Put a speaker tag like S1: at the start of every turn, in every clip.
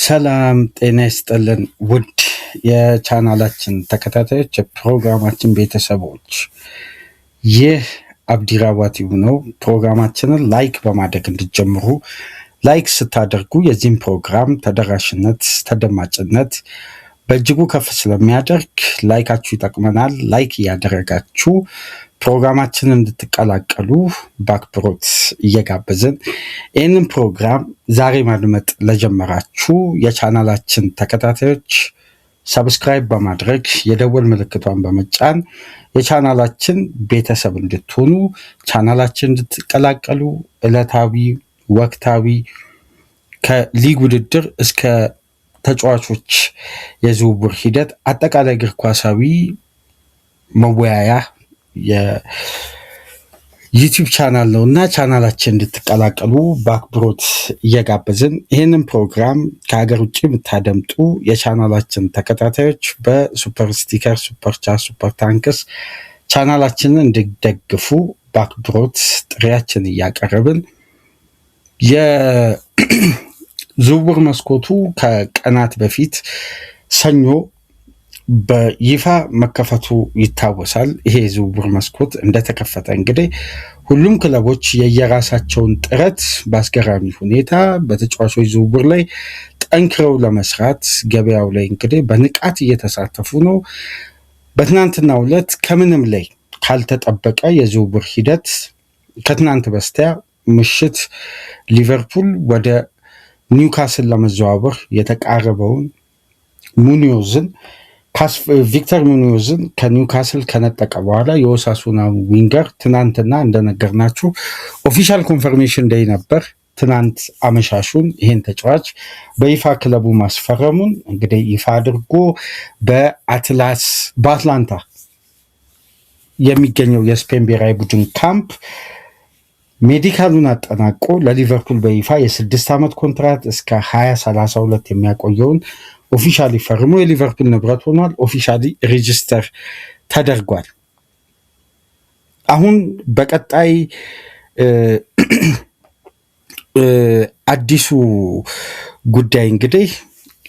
S1: ሰላም ጤና ይስጥልን ውድ የቻናላችን ተከታታዮች የፕሮግራማችን ቤተሰቦች፣ ይህ አብዲራዋቲው ነው። ፕሮግራማችንን ላይክ በማድረግ እንድትጀምሩ፣ ላይክ ስታደርጉ የዚህም ፕሮግራም ተደራሽነት ተደማጭነት በእጅጉ ከፍ ስለሚያደርግ ላይካችሁ ይጠቅመናል። ላይክ እያደረጋችሁ ፕሮግራማችንን እንድትቀላቀሉ በአክብሮት እየጋበዝን ይህንን ፕሮግራም ዛሬ ማድመጥ ለጀመራችሁ የቻናላችን ተከታታዮች ሰብስክራይብ በማድረግ የደወል ምልክቷን በመጫን የቻናላችን ቤተሰብ እንድትሆኑ፣ ቻናላችን እንድትቀላቀሉ ዕለታዊ ወቅታዊ ከሊግ ውድድር እስከ ተጫዋቾች የዝውውር ሂደት አጠቃላይ እግር ኳሳዊ መወያያ የዩቲዩብ ቻናል ነው እና ቻናላችን እንድትቀላቀሉ በአክብሮት እየጋበዝን ይህንን ፕሮግራም ከሀገር ውጭ የምታደምጡ የቻናላችን ተከታታዮች በሱፐር ስቲከር፣ ሱፐር ቻት፣ ሱፐር ታንክስ ቻናላችንን እንዲደግፉ በአክብሮት ጥሪያችን እያቀረብን የዝውውር መስኮቱ ከቀናት በፊት ሰኞ በይፋ መከፈቱ ይታወሳል። ይሄ የዝውውር መስኮት እንደተከፈተ እንግዲህ ሁሉም ክለቦች የየራሳቸውን ጥረት በአስገራሚ ሁኔታ በተጫዋቾች ዝውውር ላይ ጠንክረው ለመስራት ገበያው ላይ እንግዲህ በንቃት እየተሳተፉ ነው። በትናንትናው ዕለት ከምንም ላይ ካልተጠበቀ የዝውውር ሂደት ከትናንት በስቲያ ምሽት ሊቨርፑል ወደ ኒውካስል ለመዘዋወር የተቃረበውን ቪክተር ሙኒዮዝን ከኒውካስል ከነጠቀ በኋላ የኦሳሱና ዊንገር ትናንትና እንደነገርናችሁ ኦፊሻል ኮንፈርሜሽን ዴይ ነበር። ትናንት አመሻሹን ይህን ተጫዋች በይፋ ክለቡ ማስፈረሙን እንግዲህ ይፋ አድርጎ በአትላንታ የሚገኘው የስፔን ብሔራዊ ቡድን ካምፕ ሜዲካሉን አጠናቆ ለሊቨርፑል በይፋ የ6 ዓመት ኮንትራት እስከ 2032 የሚያቆየውን ኦፊሻሊ ፈርሞ የሊቨርፑል ንብረት ሆኗል። ኦፊሻሊ ሬጂስተር ተደርጓል። አሁን በቀጣይ አዲሱ ጉዳይ እንግዲህ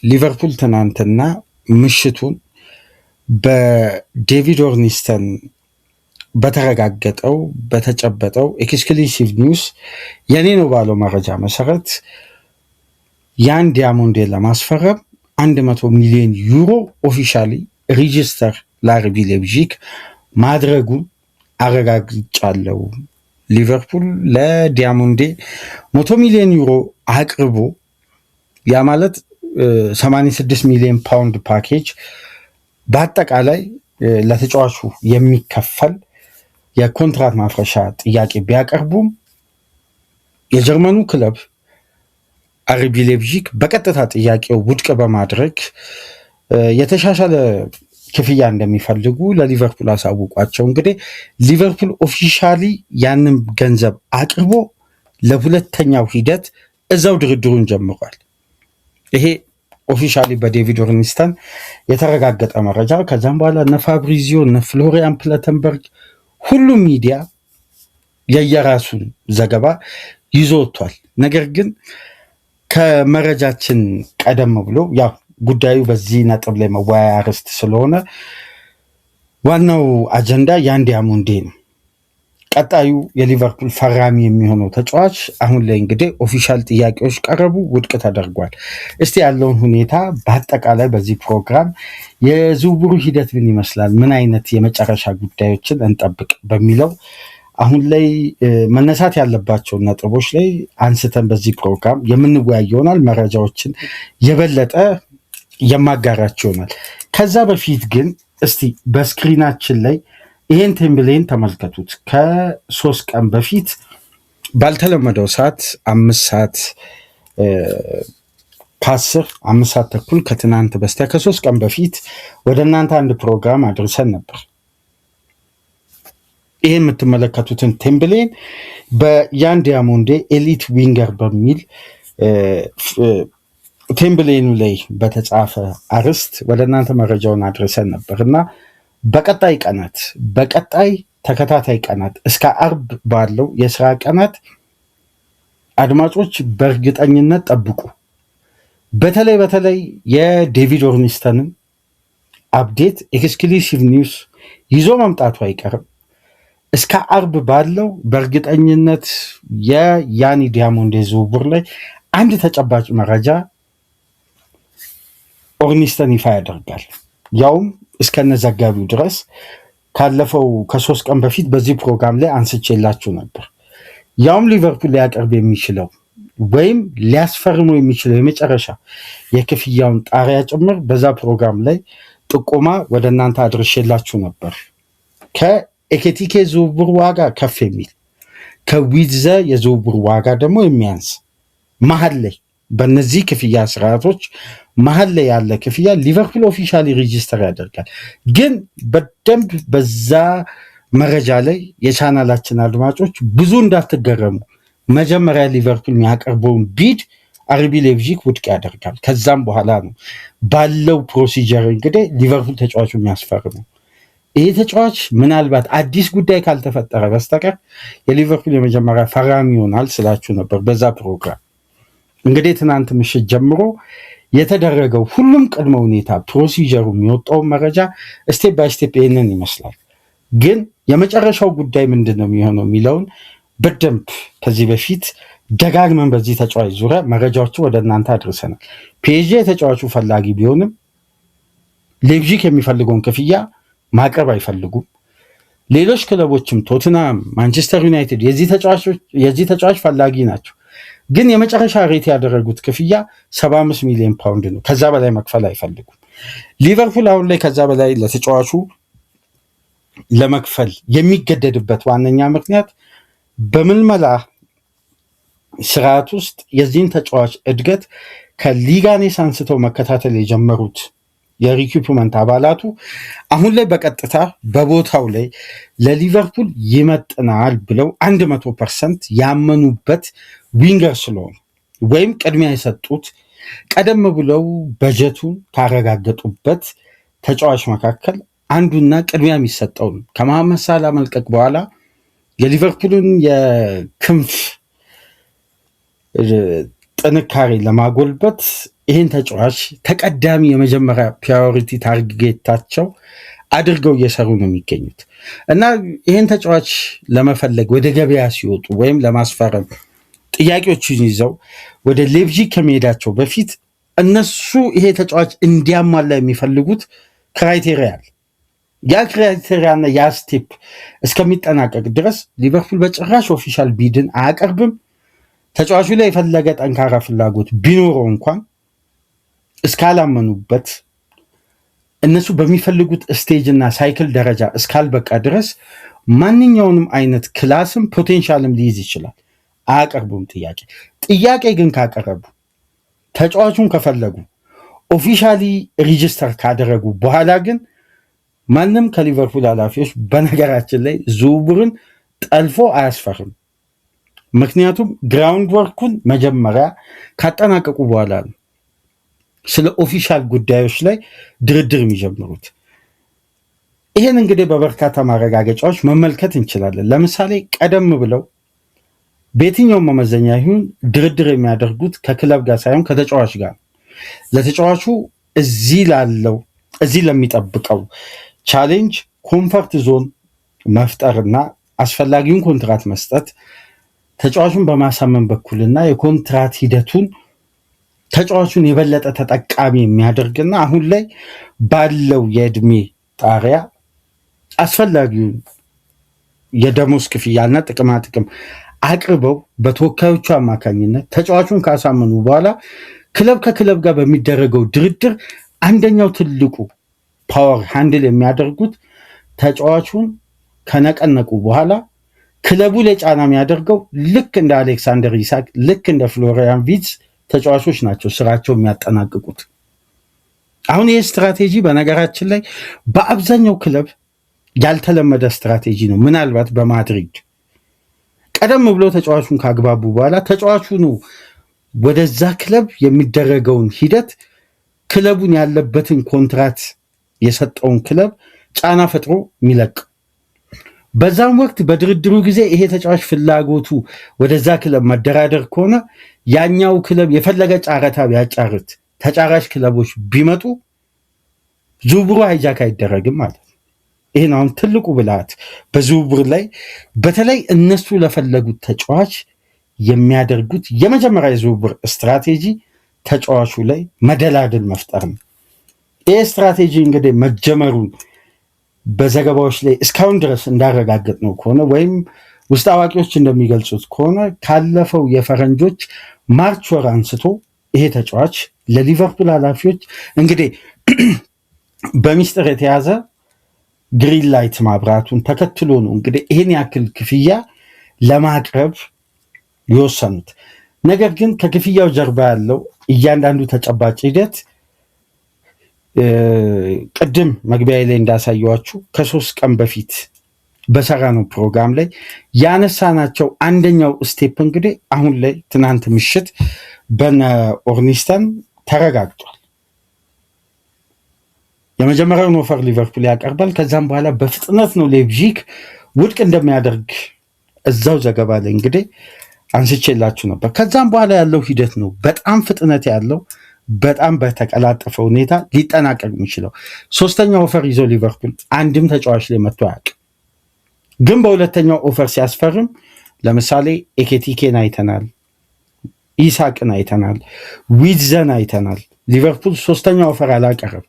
S1: ሊቨርፑል ትናንትና ምሽቱን በዴቪድ ኦርኒስተን በተረጋገጠው በተጨበጠው ኤክስክሉሲቭ ኒውስ የኔ ነው ባለው መረጃ መሰረት ያን ዲያሞንዴን ለማስፈረም 100 ሚሊዮን ዩሮ ኦፊሻሊ ሬጂስተር ለአርቢ ሌይፕዚግ ማድረጉን አረጋግጫለሁ። ሊቨርፑል ለዲያሞንዴ 100 ሚሊዮን ዩሮ አቅርቦ ያ ማለት 86 ሚሊዮን ፓውንድ ፓኬጅ በአጠቃላይ ለተጫዋቹ የሚከፈል የኮንትራት ማፍረሻ ጥያቄ ቢያቀርቡም የጀርመኑ ክለብ አርቢ ሌይፕዚግ በቀጥታ ጥያቄው ውድቅ በማድረግ የተሻሻለ ክፍያ እንደሚፈልጉ ለሊቨርፑል አሳውቋቸው እንግዲህ ሊቨርፑል ኦፊሻሊ ያንን ገንዘብ አቅርቦ ለሁለተኛው ሂደት እዛው ድርድሩን ጀምሯል። ይሄ ኦፊሻሊ በዴቪድ ኦርኒስተን የተረጋገጠ መረጃ። ከዛም በኋላ እነ ፋብሪዚዮ እነ ፍሎሪያን ፕለተንበርግ ሁሉም ሚዲያ የየራሱን ዘገባ ይዞ ወጥቷል። ነገር ግን ከመረጃችን ቀደም ብሎ ያው ጉዳዩ በዚህ ነጥብ ላይ መወያያ ርዕስት ስለሆነ ዋናው አጀንዳ ያን ዲያሞንዴ ነው። ቀጣዩ የሊቨርፑል ፈራሚ የሚሆነው ተጫዋች አሁን ላይ እንግዲህ ኦፊሻል ጥያቄዎች ቀረቡ፣ ውድቅ ተደርጓል። እስቲ ያለውን ሁኔታ በአጠቃላይ በዚህ ፕሮግራም የዝውውሩ ሂደት ምን ይመስላል፣ ምን አይነት የመጨረሻ ጉዳዮችን እንጠብቅ በሚለው አሁን ላይ መነሳት ያለባቸው ነጥቦች ላይ አንስተን በዚህ ፕሮግራም የምንወያይ ይሆናል። መረጃዎችን የበለጠ የማጋራቸው ይሆናል። ከዛ በፊት ግን እስቲ በስክሪናችን ላይ ይሄን ቴምብሌን ተመልከቱት። ከ3 ቀን በፊት ባልተለመደው ሰዓት 5 ሰዓት ከ10 5 ሰዓት ተኩል ከትናንት በስቲያ ከ3 ቀን በፊት ወደ እናንተ አንድ ፕሮግራም አድርሰን ነበር። ይሄ የምትመለከቱትን ቴምብሌን በያን ዲያሞንዴ ኤሊት ዊንገር በሚል ቴምብሌኑ ላይ በተጻፈ አርዕስት ወደ እናንተ መረጃውን አድርሰን ነበር እና በቀጣይ ተከታታይ ቀናት እስከ አርብ ባለው የስራ ቀናት አድማጮች በእርግጠኝነት ጠብቁ። በተለይ የዴቪድ ኦርኒስተንን አፕዴት ኤክስክሉሲቭ ኒውስ ይዞ መምጣቱ አይቀርም። እስከ አርብ ባለው በእርግጠኝነት የያኒ ዲያሞንዴ ዝውውር ላይ አንድ ተጨባጭ መረጃ ኦርኒስተን ይፋ ያደርጋል። ያውም እስከነ ዘጋቢው ድረስ ካለፈው ከ3 ቀን በፊት በዚህ ፕሮግራም ላይ አንስቼላችሁ ነበር። ያውም ሊቨርፑል ሊያቀርብ የሚችለው ወይም ሊያስፈርመው የሚችለው የመጨረሻ የክፍያውን ጣሪያ ጭምር በዛ ፕሮግራም ላይ ጥቆማ ወደ እናንተ አድርሼላችሁ ነበር። ከኤኬቲኬ ዝውውር ዋጋ ከፍ የሚል ከዊድዘ የዝውውር ዋጋ ደግሞ የሚያንስ መሀል ላይ በእነዚህ ክፍያ ስርዓቶች መሀል ላይ ያለ ክፍያ ሊቨርፑል ኦፊሻሊ ሬጂስተር ያደርጋል። ግን በደንብ በዛ መረጃ ላይ የቻናላችን አድማጮች ብዙ እንዳትገረሙ፣ መጀመሪያ ሊቨርፑል የሚያቀርበውን ቢድ አርቢ ሌፕዚግ ውድቅ ያደርጋል። ከዛም በኋላ ነው ባለው ፕሮሲጀር እንግዲህ ሊቨርፑል ተጫዋቹ የሚያስፈርመው። ይሄ ተጫዋች ምናልባት አዲስ ጉዳይ ካልተፈጠረ በስተቀር የሊቨርፑል የመጀመሪያ ፈራሚ ይሆናል ስላችሁ ነበር በዛ ፕሮግራም። እንግዲህ ትናንት ምሽት ጀምሮ የተደረገው ሁሉም ቅድመ ሁኔታ ፕሮሲጀሩ የሚወጣውን መረጃ ስቴፕ ባይ ስቴፕ ይህንን ይመስላል። ግን የመጨረሻው ጉዳይ ምንድን ነው የሚሆነው የሚለውን በደንብ ከዚህ በፊት ደጋግመን በዚህ ተጫዋች ዙሪያ መረጃዎቹ ወደ እናንተ አድርሰናል። ፒኤስጂ የተጫዋቹ ፈላጊ ቢሆንም ሌፕዚግ የሚፈልገውን ክፍያ ማቅረብ አይፈልጉም። ሌሎች ክለቦችም ቶትናም፣ ማንቸስተር ዩናይትድ የዚህ ተጫዋች ፈላጊ ናቸው። ግን የመጨረሻ ሬት ያደረጉት ክፍያ 75 ሚሊዮን ፓውንድ ነው። ከዛ በላይ መክፈል አይፈልጉም። ሊቨርፑል አሁን ላይ ከዛ በላይ ለተጫዋቹ ለመክፈል የሚገደድበት ዋነኛ ምክንያት በምልመላ ስርዓት ውስጥ የዚህን ተጫዋች እድገት ከሊጋኔስ አንስተው መከታተል የጀመሩት የሪኩፕመንት አባላቱ አሁን ላይ በቀጥታ በቦታው ላይ ለሊቨርፑል ይመጥናል ብለው 100% ያመኑበት ዊንገር ስለሆነ ወይም ቅድሚያ የሰጡት ቀደም ብለው በጀቱን ካረጋገጡበት ተጫዋች መካከል አንዱና ቅድሚያ የሚሰጠው ነው። ከመሐመድ ሳላ መልቀቅ በኋላ የሊቨርፑልን የክንፍ ጥንካሬ ለማጎልበት ይህን ተጫዋች ተቀዳሚ የመጀመሪያ ፕራዮሪቲ ታርጌታቸው አድርገው እየሰሩ ነው የሚገኙት እና ይህን ተጫዋች ለመፈለግ ወደ ገበያ ሲወጡ ወይም ለማስፈረም ጥያቄዎችን ይዘው ወደ ሌፕዚግ ከመሄዳቸው በፊት እነሱ ይሄ ተጫዋች እንዲያሟላ የሚፈልጉት ክራይቴሪያ አለ። ያ ክራይቴሪያና ያ ስቴፕ እስከሚጠናቀቅ ድረስ ሊቨርፑል በጭራሽ ኦፊሻል ቢድን አያቀርብም። ተጫዋቹ ላይ የፈለገ ጠንካራ ፍላጎት ቢኖረው እንኳን እስካላመኑበት እነሱ በሚፈልጉት ስቴጅ እና ሳይክል ደረጃ እስካልበቃ ድረስ ማንኛውንም አይነት ክላስም ፖቴንሻልም ሊይዝ ይችላል። አያቀርቡም ጥያቄ ግን ካቀረቡ ተጫዋቹን ከፈለጉ ኦፊሻሊ ሬጂስተር ካደረጉ በኋላ ግን ማንም ከሊቨርፑል ኃላፊዎች በነገራችን ላይ ዝውውርን ጠልፎ አያስፈርም። ምክንያቱም ግራውንድ ወርኩን መጀመሪያ ካጠናቀቁ በኋላ ነው ስለ ኦፊሻል ጉዳዮች ላይ ድርድር የሚጀምሩት። ይህን እንግዲህ በበርካታ ማረጋገጫዎች መመልከት እንችላለን። ለምሳሌ ቀደም ብለው በየትኛውም መመዘኛ ይሁን ድርድር የሚያደርጉት ከክለብ ጋር ሳይሆን ከተጫዋች ጋር ለተጫዋቹ እዚህ ለሚጠብቀው ቻሌንጅ ኮምፈርት ዞን መፍጠርና አስፈላጊውን ኮንትራት መስጠት ተጫዋቹን በማሳመን በኩልና የኮንትራት ሂደቱን ተጫዋቹን የበለጠ ተጠቃሚ የሚያደርግና አሁን ላይ ባለው የእድሜ ጣሪያ አስፈላጊውን የደሞዝ ክፍያና ጥቅማጥቅም አቅርበው በተወካዮቹ አማካኝነት ተጫዋቹን ካሳመኑ በኋላ ክለብ ከክለብ ጋር በሚደረገው ድርድር አንደኛው ትልቁ ፓወር ሃንድል የሚያደርጉት ተጫዋቹን ከነቀነቁ በኋላ ክለቡ ላይ ጫና የሚያደርገው ልክ እንደ አሌክሳንደር ኢሳክ ልክ እንደ ፍሎሪያን ቪትስ ተጫዋቾች ናቸው ስራቸው የሚያጠናቅቁት። አሁን ይህ ስትራቴጂ በነገራችን ላይ በአብዛኛው ክለብ ያልተለመደ ስትራቴጂ ነው። ምናልባት በማድሪድ ቀደም ብሎ ተጫዋቹን ካግባቡ በኋላ ተጫዋቹን ወደዛ ክለብ የሚደረገውን ሂደት ክለቡን ያለበትን ኮንትራት የሰጠውን ክለብ ጫና ፈጥሮ የሚለቅ በዛም ወቅት በድርድሩ ጊዜ ይሄ ተጫዋች ፍላጎቱ ወደዛ ክለብ መደራደር ከሆነ ያኛው ክለብ የፈለገ ጨረታ ቢያጫርት ተጫራች ክለቦች ቢመጡ ዝውውሩ ሃይጃክ አይደረግም ማለት ነው። ይህን አሁን ትልቁ ብልሃት በዝውውር ላይ በተለይ እነሱ ለፈለጉት ተጫዋች የሚያደርጉት የመጀመሪያ የዝውውር ስትራቴጂ ተጫዋቹ ላይ መደላድል መፍጠር ነው። ይህ ስትራቴጂ እንግዲህ መጀመሩን በዘገባዎች ላይ እስካሁን ድረስ እንዳረጋገጥ ነው ከሆነ ወይም ውስጥ አዋቂዎች እንደሚገልጹት ከሆነ ካለፈው የፈረንጆች ማርች ወር አንስቶ ይሄ ተጫዋች ለሊቨርፑል ኃላፊዎች እንግዲህ በሚስጥር የተያዘ ግሪን ላይት ማብራቱን ተከትሎ ነው እንግዲህ ይህን ያክል ክፍያ ለማቅረብ የወሰኑት። ነገር ግን ከክፍያው ጀርባ ያለው እያንዳንዱ ተጨባጭ ሂደት ቅድም መግቢያ ላይ እንዳሳየዋችሁ ከ3 ቀን በፊት በሰራነው ፕሮግራም ላይ ያነሳናቸው አንደኛው ስቴፕ እንግዲህ አሁን ላይ ትናንት ምሽት በነ ኦርኒስተን ተረጋግጧል። የመጀመሪያውን ኦፈር ሊቨርፑል ያቀርባል። ከዛም በኋላ በፍጥነት ነው ሌፕዚግ ውድቅ እንደሚያደርግ እዛው ዘገባ ላይ እንግዲህ አንስቼላችሁ ነበር። ከዛም በኋላ ያለው ሂደት ነው በጣም ፍጥነት ያለው በጣም በተቀላጠፈ ሁኔታ ሊጠናቀቅ የሚችለው። 3ኛው ኦፈር ይዞ ሊቨርፑል አንድም ተጫዋች ላይ መጥቶ አያውቅም። ግን በሁለተኛው ኦፈር ሲያስፈርም ለምሳሌ ኤኬቲኬን አይተናል፣ ኢሳቅን አይተናል፣ ዊትዘን አይተናል። ሊቨርፑል 3ኛው ኦፈር አላቀረም።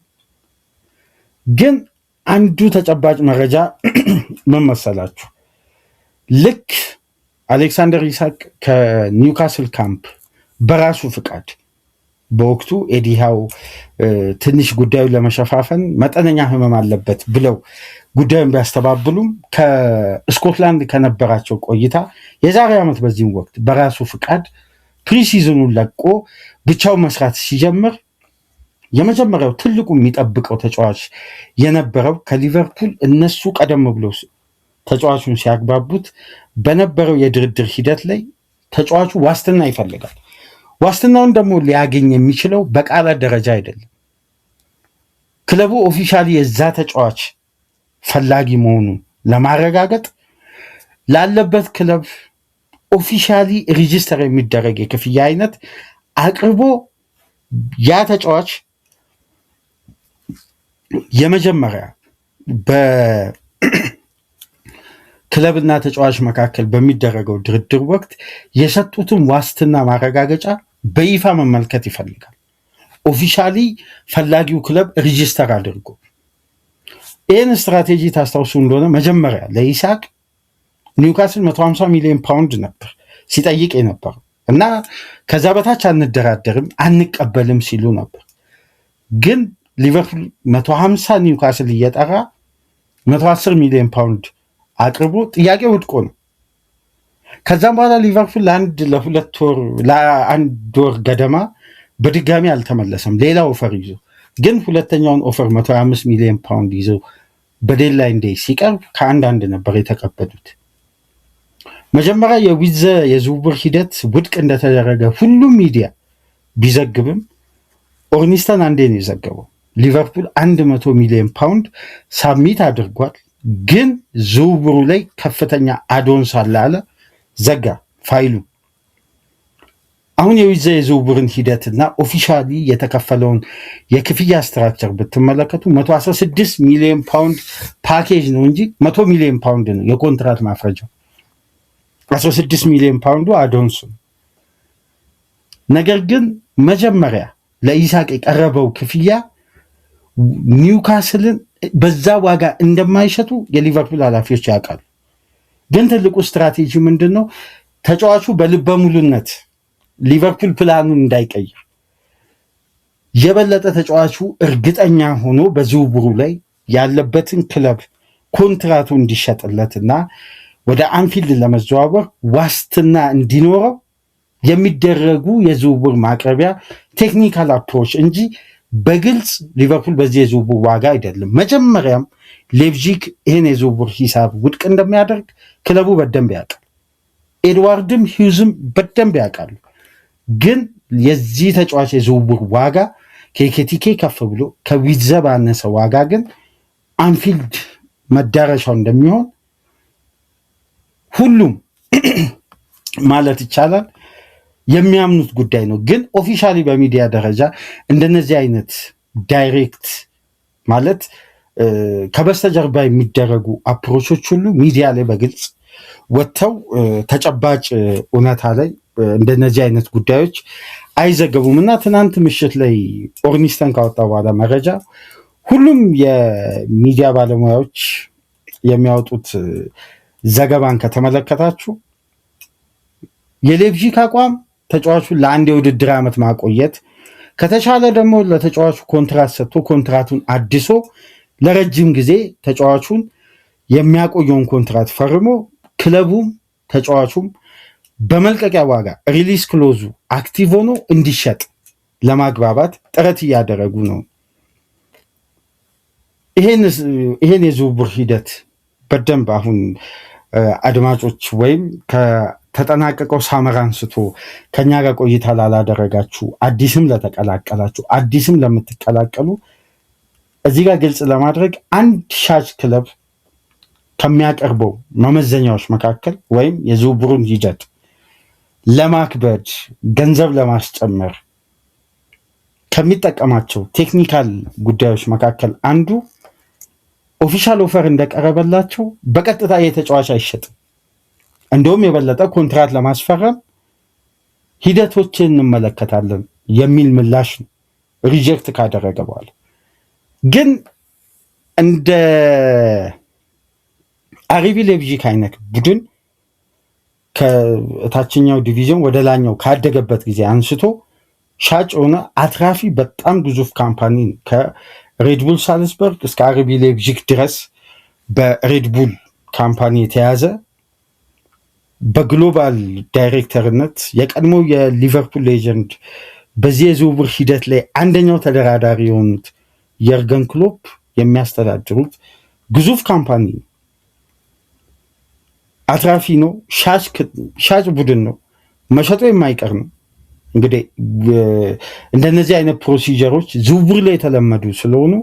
S1: ግን አንዱ ተጨባጭ መረጃ ምን መሰላችሁ? ልክ አሌክሳንደር ኢሳቅ ከኒውካስል ካምፕ በራሱ ፍቃድ በወቅቱ ኤዲሃው ትንሽ ጉዳዩን ለመሸፋፈን መጠነኛ ህመም አለበት ብለው ጉዳዩን ቢያስተባብሉም ከስኮትላንድ ከነበራቸው ቆይታ የዛሬ ዓመት በዚህም ወቅት በራሱ ፍቃድ ፕሪሲዝኑን ለቆ ብቻውን መስራት ሲጀምር የመጀመሪያው ትልቁ የሚጠብቀው ተጫዋች የነበረው ከሊቨርፑል እነሱ ቀደም ብሎ ተጫዋቹን ሲያግባቡት በነበረው የድርድር ሂደት ላይ ተጫዋቹ ዋስትና ይፈልጋል። ዋስትናውን ደግሞ ሊያገኝ የሚችለው በቃላት ደረጃ አይደለም። ክለቡ ኦፊሻሊ የዛ ተጫዋች ፈላጊ መሆኑን ለማረጋገጥ ላለበት ክለብ ኦፊሻሊ ሬጂስተር የሚደረግ የክፍያ አይነት አቅርቦ ያ ተጫዋች የመጀመሪያ በክለብና ተጫዋች መካከል በሚደረገው ድርድር ወቅት የሰጡትን ዋስትና ማረጋገጫ በይፋ መመልከት ይፈልጋል። ኦፊሻሊ ፈላጊው ክለብ ሬጂስተር አድርጎ ይህን ስትራቴጂ ታስታውሱ እንደሆነ መጀመሪያ ለኢሳቅ ኒውካስል 150 ሚሊዮን ፓውንድ ነበር ሲጠይቅ የነበረው እና ከዛ በታች አንደራደርም አንቀበልም ሲሉ ነበር። ግን ሊቨርፑል 150 ኒውካስል እየጠራ 110 ሚሊዮን ፓውንድ አቅርቦ ጥያቄ ውድቆ ነው። ከዛም በኋላ ሊቨርፑል ለአንድ ወር ገደማ በድጋሚ አልተመለሰም። ሌላ ኦፈር ይዞ ግን ሁለተኛውን ኦፈር 125 ሚሊዮን ፓውንድ ይዞ በዴድላይን ዴይ ሲቀርብ ከአንዳንድ ነበር የተቀበሉት። መጀመሪያ የዊዘ የዝውውር ሂደት ውድቅ እንደተደረገ ሁሉም ሚዲያ ቢዘግብም ኦርኒስተን አንዴ ነው የዘገበው። ሊቨርፑል 100 ሚሊዮን ፓውንድ ሳብሚት አድርጓል፣ ግን ዝውውሩ ላይ ከፍተኛ አዶንስ አለ አለ፣ ዘጋ ፋይሉ። አሁን የዊዘ የዝውውርን ሂደትና ኦፊሻሊ የተከፈለውን የክፍያ ስትራክቸር ብትመለከቱ 116 ሚሊዮን ፓውንድ ፓኬጅ ነው እንጂ 100 ሚሊዮን ፓውንድ ነው የኮንትራት ማፍረጃው። 16 ሚሊዮን ፓውንዱ አዶንሱ። ነገር ግን መጀመሪያ ለኢሳቅ የቀረበው ክፍያ ኒውካስልን በዛ ዋጋ እንደማይሸጡ የሊቨርፑል ኃላፊዎች ያውቃሉ። ግን ትልቁ ስትራቴጂ ምንድን ነው? ተጫዋቹ በልበ ሙሉነት ሊቨርፑል ፕላኑን እንዳይቀይር የበለጠ ተጫዋቹ እርግጠኛ ሆኖ በዝውውሩ ላይ ያለበትን ክለብ ኮንትራቱ እንዲሸጥለትና ወደ አንፊልድ ለመዘዋወር ዋስትና እንዲኖረው የሚደረጉ የዝውውር ማቅረቢያ ቴክኒካል አፕሮች እንጂ በግልጽ ሊቨርፑል በዚህ የዝውውር ዋጋ አይደለም። መጀመሪያም ሌፕዚግ ይህን የዝውውር ሂሳብ ውድቅ እንደሚያደርግ ክለቡ በደንብ ያውቃል። ኤድዋርድም ሂውዝም በደንብ ያውቃሉ። ግን የዚህ ተጫዋች የዝውውር ዋጋ ከኬቲኬ ከፍ ብሎ ከዊዘ ባነሰ ዋጋ ግን አንፊልድ መዳረሻው እንደሚሆን ሁሉም ማለት ይቻላል የሚያምኑት ጉዳይ ነው። ግን ኦፊሻሊ በሚዲያ ደረጃ እንደነዚህ አይነት ዳይሬክት ማለት ከበስተጀርባ የሚደረጉ አፕሮቾች ሁሉ ሚዲያ ላይ በግልጽ ወጥተው ተጨባጭ እውነታ ላይ እንደነዚህ አይነት ጉዳዮች አይዘገቡም እና ትናንት ምሽት ላይ ኦርኒስተን ካወጣ በኋላ መረጃ ሁሉም የሚዲያ ባለሙያዎች የሚያወጡት ዘገባን ከተመለከታችሁ የሌፕዚግ አቋም ተጫዋቹን ለአንድ የውድድር ዓመት ማቆየት ከተቻለ ደግሞ ለተጫዋቹ ኮንትራት ሰጥቶ ኮንትራቱን አድሶ ለረጅም ጊዜ ተጫዋቹን የሚያቆየውን ኮንትራት ፈርሞ ክለቡም ተጫዋቹም በመልቀቂያ ዋጋ ሪሊስ ክሎዙ አክቲቭ ሆኖ እንዲሸጥ ለማግባባት ጥረት እያደረጉ ነው። ይሄን የዝውውር ሂደት በደንብ አሁን አድማጮች ወይም ከተጠናቀቀው ሳመር አንስቶ ከኛ ጋር ቆይታ ላላደረጋችሁ አዲስም ለተቀላቀላችሁ አዲስም ለምትቀላቀሉ እዚህ ጋር ግልጽ ለማድረግ አንድ ሻጭ ክለብ ከሚያቀርበው መመዘኛዎች መካከል ወይም የዝውውሩን ሂደት ለማክበድ ገንዘብ ለማስጨመር ከሚጠቀማቸው ቴክኒካል ጉዳዮች መካከል አንዱ ኦፊሻል ኦፈር እንደቀረበላቸው በቀጥታ የተጫዋች አይሸጥም፣ እንደውም የበለጠ ኮንትራት ለማስፈረም ሂደቶችን እንመለከታለን የሚል ምላሽ ነው ሪጀክት ካደረገ በኋላ። ግን እንደ አርቢ ሌፕዚግ አይነት ቡድን ከታችኛው ዲቪዥን ወደ ላኛው ካደገበት ጊዜ አንስቶ ሻጭ ሆነ አትራፊ በጣም ግዙፍ ካምፓኒ ከሬድቡል ሳልስበርግ እስከ አርቢ ሌፕዚግ ድረስ በሬድቡል ካምፓኒ የተያዘ በግሎባል ዳይሬክተርነት የቀድሞ የሊቨርፑል ሌጀንድ በዚህ የዝውውር ሂደት ላይ አንደኛው ተደራዳሪ የሆኑት የርገን ክሎፕ የሚያስተዳድሩት ግዙፍ ካምፓኒ ነው። አትራፊ ነው። ሻጭ ቡድን ነው። መሸጡ የማይቀር ነው። እንግዲህ እንደነዚህ አይነት ፕሮሲጀሮች ዝውውር ላይ የተለመዱ ስለሆኑ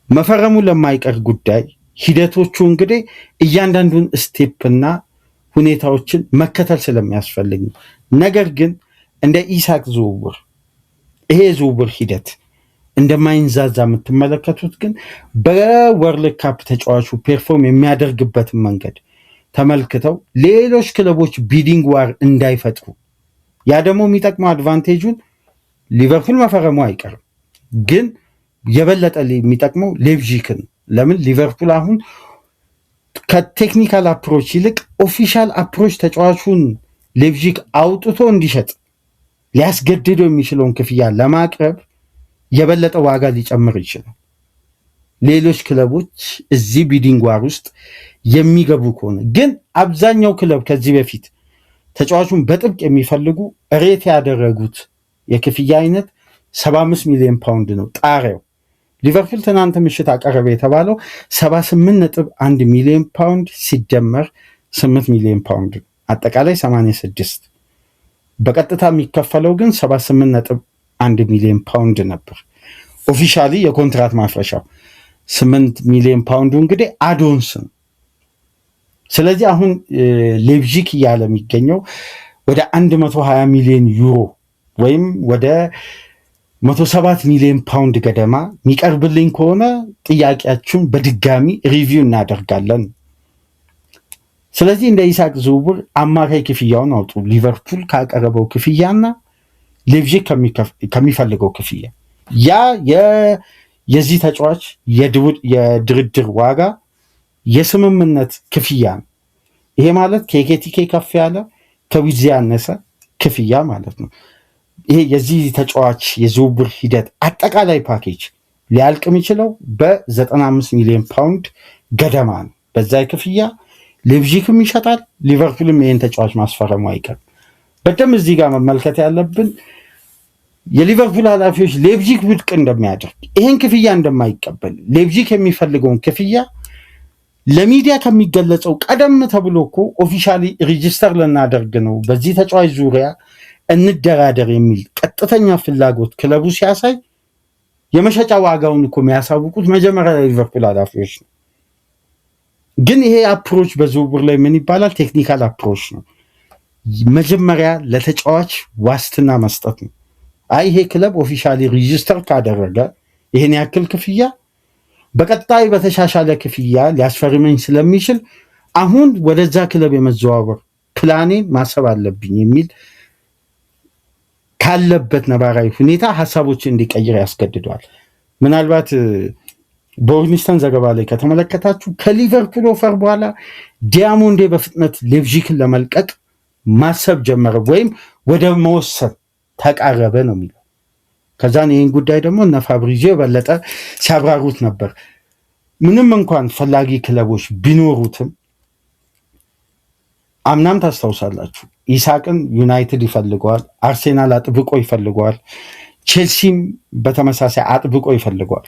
S1: መፈረሙ ለማይቀር ጉዳይ ሂደቶቹ እንግዲህ እያንዳንዱን ስቴፕና ሁኔታዎችን መከተል ስለሚያስፈልግ ነው። ነገር ግን እንደ ኢሳቅ ዝውውር ይሄ ዝውውር ሂደት እንደማይንዛዛ የምትመለከቱት ግን በወርልድ ካፕ ተጫዋቹ ፔርፎርም የሚያደርግበትን መንገድ ተመልክተው ሌሎች ክለቦች ቢዲንግ ዋር እንዳይፈጥሩ ያ ደግሞ የሚጠቅመው አድቫንቴጁን ሊቨርፑል መፈረሙ አይቀርም፣ ግን የበለጠ የሚጠቅመው ሌፕዚግን። ለምን ሊቨርፑል አሁን ከቴክኒካል አፕሮች ይልቅ ኦፊሻል አፕሮች ተጫዋቹን ሌፕዚግ አውጥቶ እንዲሸጥ ሊያስገድደው የሚችለውን ክፍያ ለማቅረብ የበለጠ ዋጋ ሊጨምር ይችላል። ሌሎች ክለቦች እዚህ ቢዲንግ ዋር ውስጥ የሚገቡ ከሆነ ግን አብዛኛው ክለብ ከዚህ በፊት ተጫዋቹን በጥብቅ የሚፈልጉ ሬት ያደረጉት የክፍያ አይነት 75 ሚሊዮን ፓውንድ ነው ጣሪያው። ሊቨርፑል ትናንት ምሽት አቀረበ የተባለው 78.1 ሚሊዮን ፓውንድ ሲደመር 8 ሚሊዮን ፓውንድ አጠቃላይ 86። በቀጥታ የሚከፈለው ግን 78.1 ሚሊዮን ፓውንድ ነበር። ኦፊሻሊ የኮንትራት ማፍረሻው 8 ሚሊዮን ፓውንዱ እንግዲህ አዶንስ ነው። ስለዚህ አሁን ሌፕዚግ እያለ የሚገኘው ወደ 120 ሚሊዮን ዩሮ ወይም ወደ 107 ሚሊዮን ፓውንድ ገደማ የሚቀርብልኝ ከሆነ ጥያቄያችሁን በድጋሚ ሪቪው እናደርጋለን። ስለዚህ እንደ ኢሳቅ ዝውውር አማካይ ክፍያውን አውጡ። ሊቨርፑል ካቀረበው ክፍያና ሌፕዚግ ከሚፈልገው ክፍያ ያ የዚህ ተጫዋች የድርድር ዋጋ የስምምነት ክፍያ ነው። ይሄ ማለት ከኬቲኬ ከፍ ያለ ከዊዝ ያነሰ ክፍያ ማለት ነው። ይሄ የዚህ ተጫዋች የዝውውር ሂደት አጠቃላይ ፓኬጅ ሊያልቅ የሚችለው በ95 ሚሊዮን ፓውንድ ገደማ ነው። በዛ ክፍያ ሌፕዚግም ይሸጣል፣ ሊቨርፑልም ይሄን ተጫዋች ማስፈረሙ አይቀርም። በደም እዚህ ጋር መመልከት ያለብን የሊቨርፑል ኃላፊዎች ሌፕዚግ ውድቅ እንደሚያደርግ ይሄን ክፍያ እንደማይቀበል ሌፕዚግ የሚፈልገውን ክፍያ ለሚዲያ ከሚገለጸው ቀደም ተብሎ እኮ ኦፊሻሊ ሬጂስተር ልናደርግ ነው በዚህ ተጫዋች ዙሪያ እንደራደር የሚል ቀጥተኛ ፍላጎት ክለቡ ሲያሳይ የመሸጫ ዋጋውን እኮ የሚያሳውቁት መጀመሪያ ሊቨርፑል ኃላፊዎች ነው። ግን ይሄ አፕሮች በዝውውር ላይ ምን ይባላል? ቴክኒካል አፕሮች ነው። መጀመሪያ ለተጫዋች ዋስትና መስጠት ነው። አይ ይሄ ክለብ ኦፊሻሊ ሬጂስተር ካደረገ ይሄን ያክል ክፍያ በቀጣይ በተሻሻለ ክፍያ ሊያስፈርመኝ ስለሚችል አሁን ወደዛ ክለብ የመዘዋወር ፕላኔን ማሰብ አለብኝ የሚል ካለበት ነባራዊ ሁኔታ ሀሳቦችን እንዲቀይር ያስገድደዋል። ምናልባት በኦርኒስተን ዘገባ ላይ ከተመለከታችሁ ከሊቨርፑል ኦፈር በኋላ ዲያሞንዴ በፍጥነት ሌፕዚግን ለመልቀቅ ማሰብ ጀመረ ወይም ወደ መወሰን ተቃረበ ነው የሚለው። ከዛን ይህን ጉዳይ ደግሞ እነ ፋብሪዚዮ የበለጠ ሲያብራሩት ነበር። ምንም እንኳን ፈላጊ ክለቦች ቢኖሩትም አምናም ታስታውሳላችሁ ኢሳቅን ዩናይትድ ይፈልገዋል፣ አርሴናል አጥብቆ ይፈልገዋል፣ ቼልሲም በተመሳሳይ አጥብቆ ይፈልገዋል።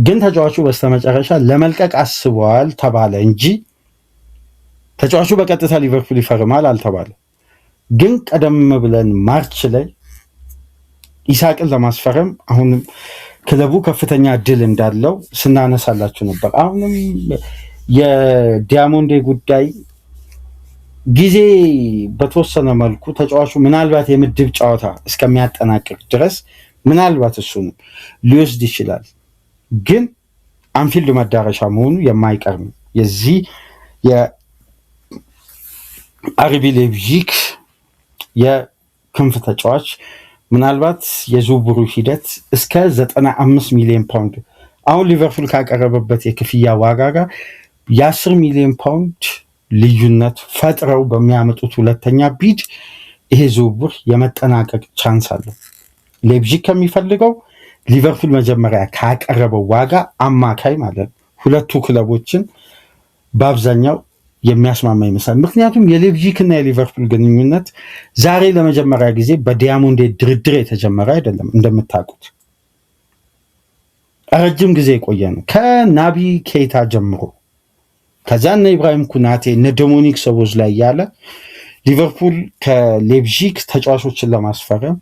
S1: ግን ተጫዋቹ በስተመጨረሻ ለመልቀቅ አስበዋል ተባለ እንጂ ተጫዋቹ በቀጥታ ሊቨርፑል ይፈርማል አልተባለ። ግን ቀደም ብለን ማርች ላይ ኢሳቅን ለማስፈረም አሁንም ክለቡ ከፍተኛ እድል እንዳለው ስናነሳላችሁ ነበር። አሁንም የዲያሞንዴ ጉዳይ ጊዜ በተወሰነ መልኩ ተጫዋቹ ምናልባት የምድብ ጨዋታ እስከሚያጠናቅቅ ድረስ ምናልባት እሱንም ሊወስድ ይችላል። ግን አንፊልድ መዳረሻ መሆኑ የማይቀር ነው። የዚህ የአርቢ ሌፕዚግ የክንፍ ተጫዋች ምናልባት የዝውውሩ ሂደት እስከ 95 ሚሊዮን ፓውንድ አሁን ሊቨርፑል ካቀረበበት የክፍያ ዋጋ ጋር የ10 ሚሊዮን ፓውንድ ልዩነት ፈጥረው በሚያመጡት ሁለተኛ ቢድ ይሄ ዝውውር የመጠናቀቅ ቻንስ አለው። ሌፕዚግ ከሚፈልገው ሊቨርፑል መጀመሪያ ካቀረበው ዋጋ አማካይ ማለት ነው ሁለቱ ክለቦችን በአብዛኛው የሚያስማማ ይመስላል። ምክንያቱም የሌፕዚግ እና የሊቨርፑል ግንኙነት ዛሬ ለመጀመሪያ ጊዜ በዲያሞንዴ ድርድር የተጀመረ አይደለም። እንደምታውቁት ረጅም ጊዜ የቆየ ነው። ከናቢ ኬይታ ጀምሮ ከዛ እነ ኢብራሂም ኩናቴ እነ ዶሚኒክ ሶቦስላይ ያለ ሊቨርፑል ከሌፕዚግ ተጫዋቾችን ለማስፈረም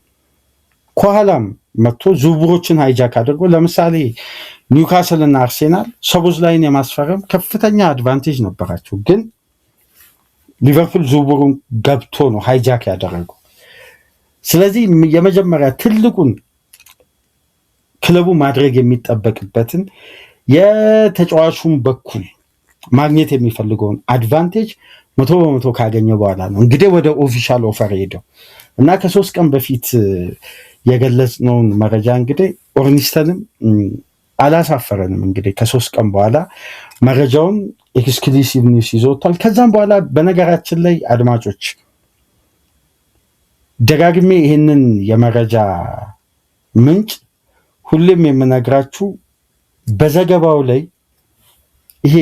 S1: ከኋላም መጥቶ ዝውውሮችን ሃይጃክ አድርጎ ለምሳሌ ኒውካስል እና አርሴናል ሶቦስላይን የማስፈረም ከፍተኛ አድቫንቴጅ ነበራቸው። ግን ሊቨርፑል ዝውውሩን ገብቶ ነው ሃይጃክ ያደረገው። ስለዚህ የመጀመሪያ ትልቁን ክለቡ ማድረግ የሚጠበቅበትን የተጫዋቹን በኩል ማግኘት የሚፈልገውን አድቫንቴጅ 100% ካገኘ በኋላ ነው እንግዲህ ወደ ኦፊሻል ኦፈር ሄደው እና ከ3 ቀን በፊት የገለጽነውን መረጃ እንግዲህ ኦርኒስተንም አላሳፈረንም። እንግዲህ ከ3 ቀን በኋላ መረጃውን ኤክስክሉሲቭ ኒውስ ይዞታል። ከዛም በኋላ በነገራችን ላይ አድማጮች ደጋግሜ ይህንን የመረጃ ምንጭ ሁሌም የምነግራችሁ በዘገባው ላይ ይሄ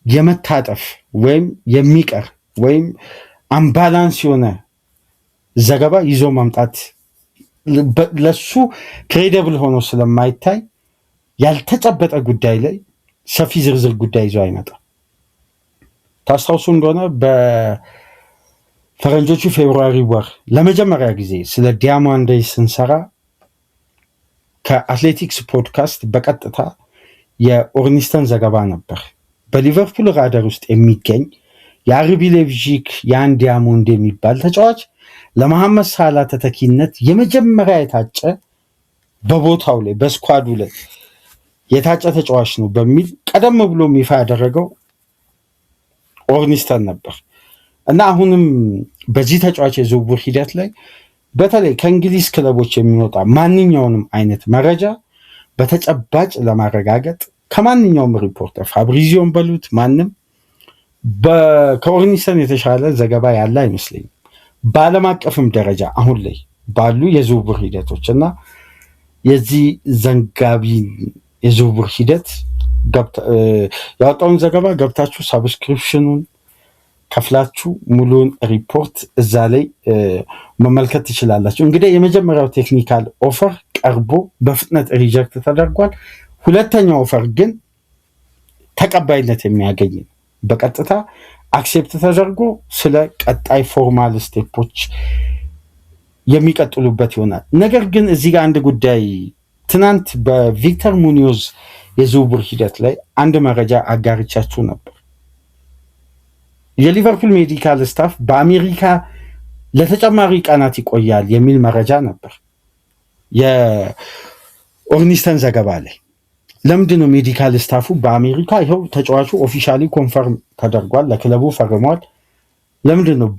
S1: የመታጠፍ ወይም የሚቀር ወይም አምባላንስ የሆነ ዘገባ ይዞ ማምጣት ለሱ ክሬዲብል ሆኖ ስለማይታይ ያልተጨበጠ ጉዳይ ላይ ሰፊ ዝርዝር ጉዳይ ይዞ አይመጣም። ታስታውሱ እንደሆነ በፈረንጆቹ ፌብሩዋሪ ወር ለመጀመሪያ ጊዜ ስለ ዲያሞንዴ ስንሰራ ከአትሌቲክስ ፖድካስት በቀጥታ የኦርኒስተን ዘገባ ነበር። በሊቨርፑል ራዳር ውስጥ የሚገኝ የአርቢ ሌፕዚግ ያን ዲያሞንዴ የሚባል ተጫዋች ለመሐመድ ሳላ ተተኪነት የመጀመሪያ የታጨ በቦታው ላይ በስኳዱ ላይ የታጨ ተጫዋች ነው በሚል ቀደም ብሎ ይፋ ያደረገው ኦርኒስተን ነበር እና አሁንም በዚህ ተጫዋች የዝውውር ሂደት ላይ በተለይ ከእንግሊዝ ክለቦች የሚወጣ ማንኛውንም አይነት መረጃ በተጨባጭ ለማረጋገጥ ከማንኛውም ሪፖርተር ፋብሪዚዮን በሉት ማንም ከኦርኒስተን የተሻለ ዘገባ ያለ አይመስለኝም። በዓለም አቀፍም ደረጃ አሁን ላይ ባሉ የዝውውር ሂደቶች እና የዚህ ዘንጋቢ የዝውውር ሂደት ያወጣውን ዘገባ ገብታችሁ ሳብስክሪፕሽኑን ከፍላችሁ ሙሉን ሪፖርት እዛ ላይ መመልከት ትችላላችሁ። እንግዲህ የመጀመሪያው ቴክኒካል ኦፈር ቀርቦ በፍጥነት ሪጀክት ተደርጓል። ሁለተኛው ኦፈር ግን ተቀባይነት የሚያገኝ በቀጥታ አክሴፕት ተደርጎ ስለ ቀጣይ ፎርማል ስቴፖች የሚቀጥሉበት ይሆናል። ነገር ግን እዚህ ጋር አንድ ጉዳይ ትናንት በቪክተር ሙኒዮዝ የዝውውር ሂደት ላይ አንድ መረጃ አጋርቻችሁ ነበር። የሊቨርፑል ሜዲካል ስታፍ በአሜሪካ ለተጨማሪ ቀናት ይቆያል የሚል መረጃ ነበር የኦርኒስተን ዘገባ ላይ። ለምንድን ነው ሜዲካል ስታፉ በአሜሪካ? ይኸው ተጫዋቹ ኦፊሻሊ ኮንፈርም ተደርጓል፣ ለክለቡ ፈርሟል። ለምንድን ነው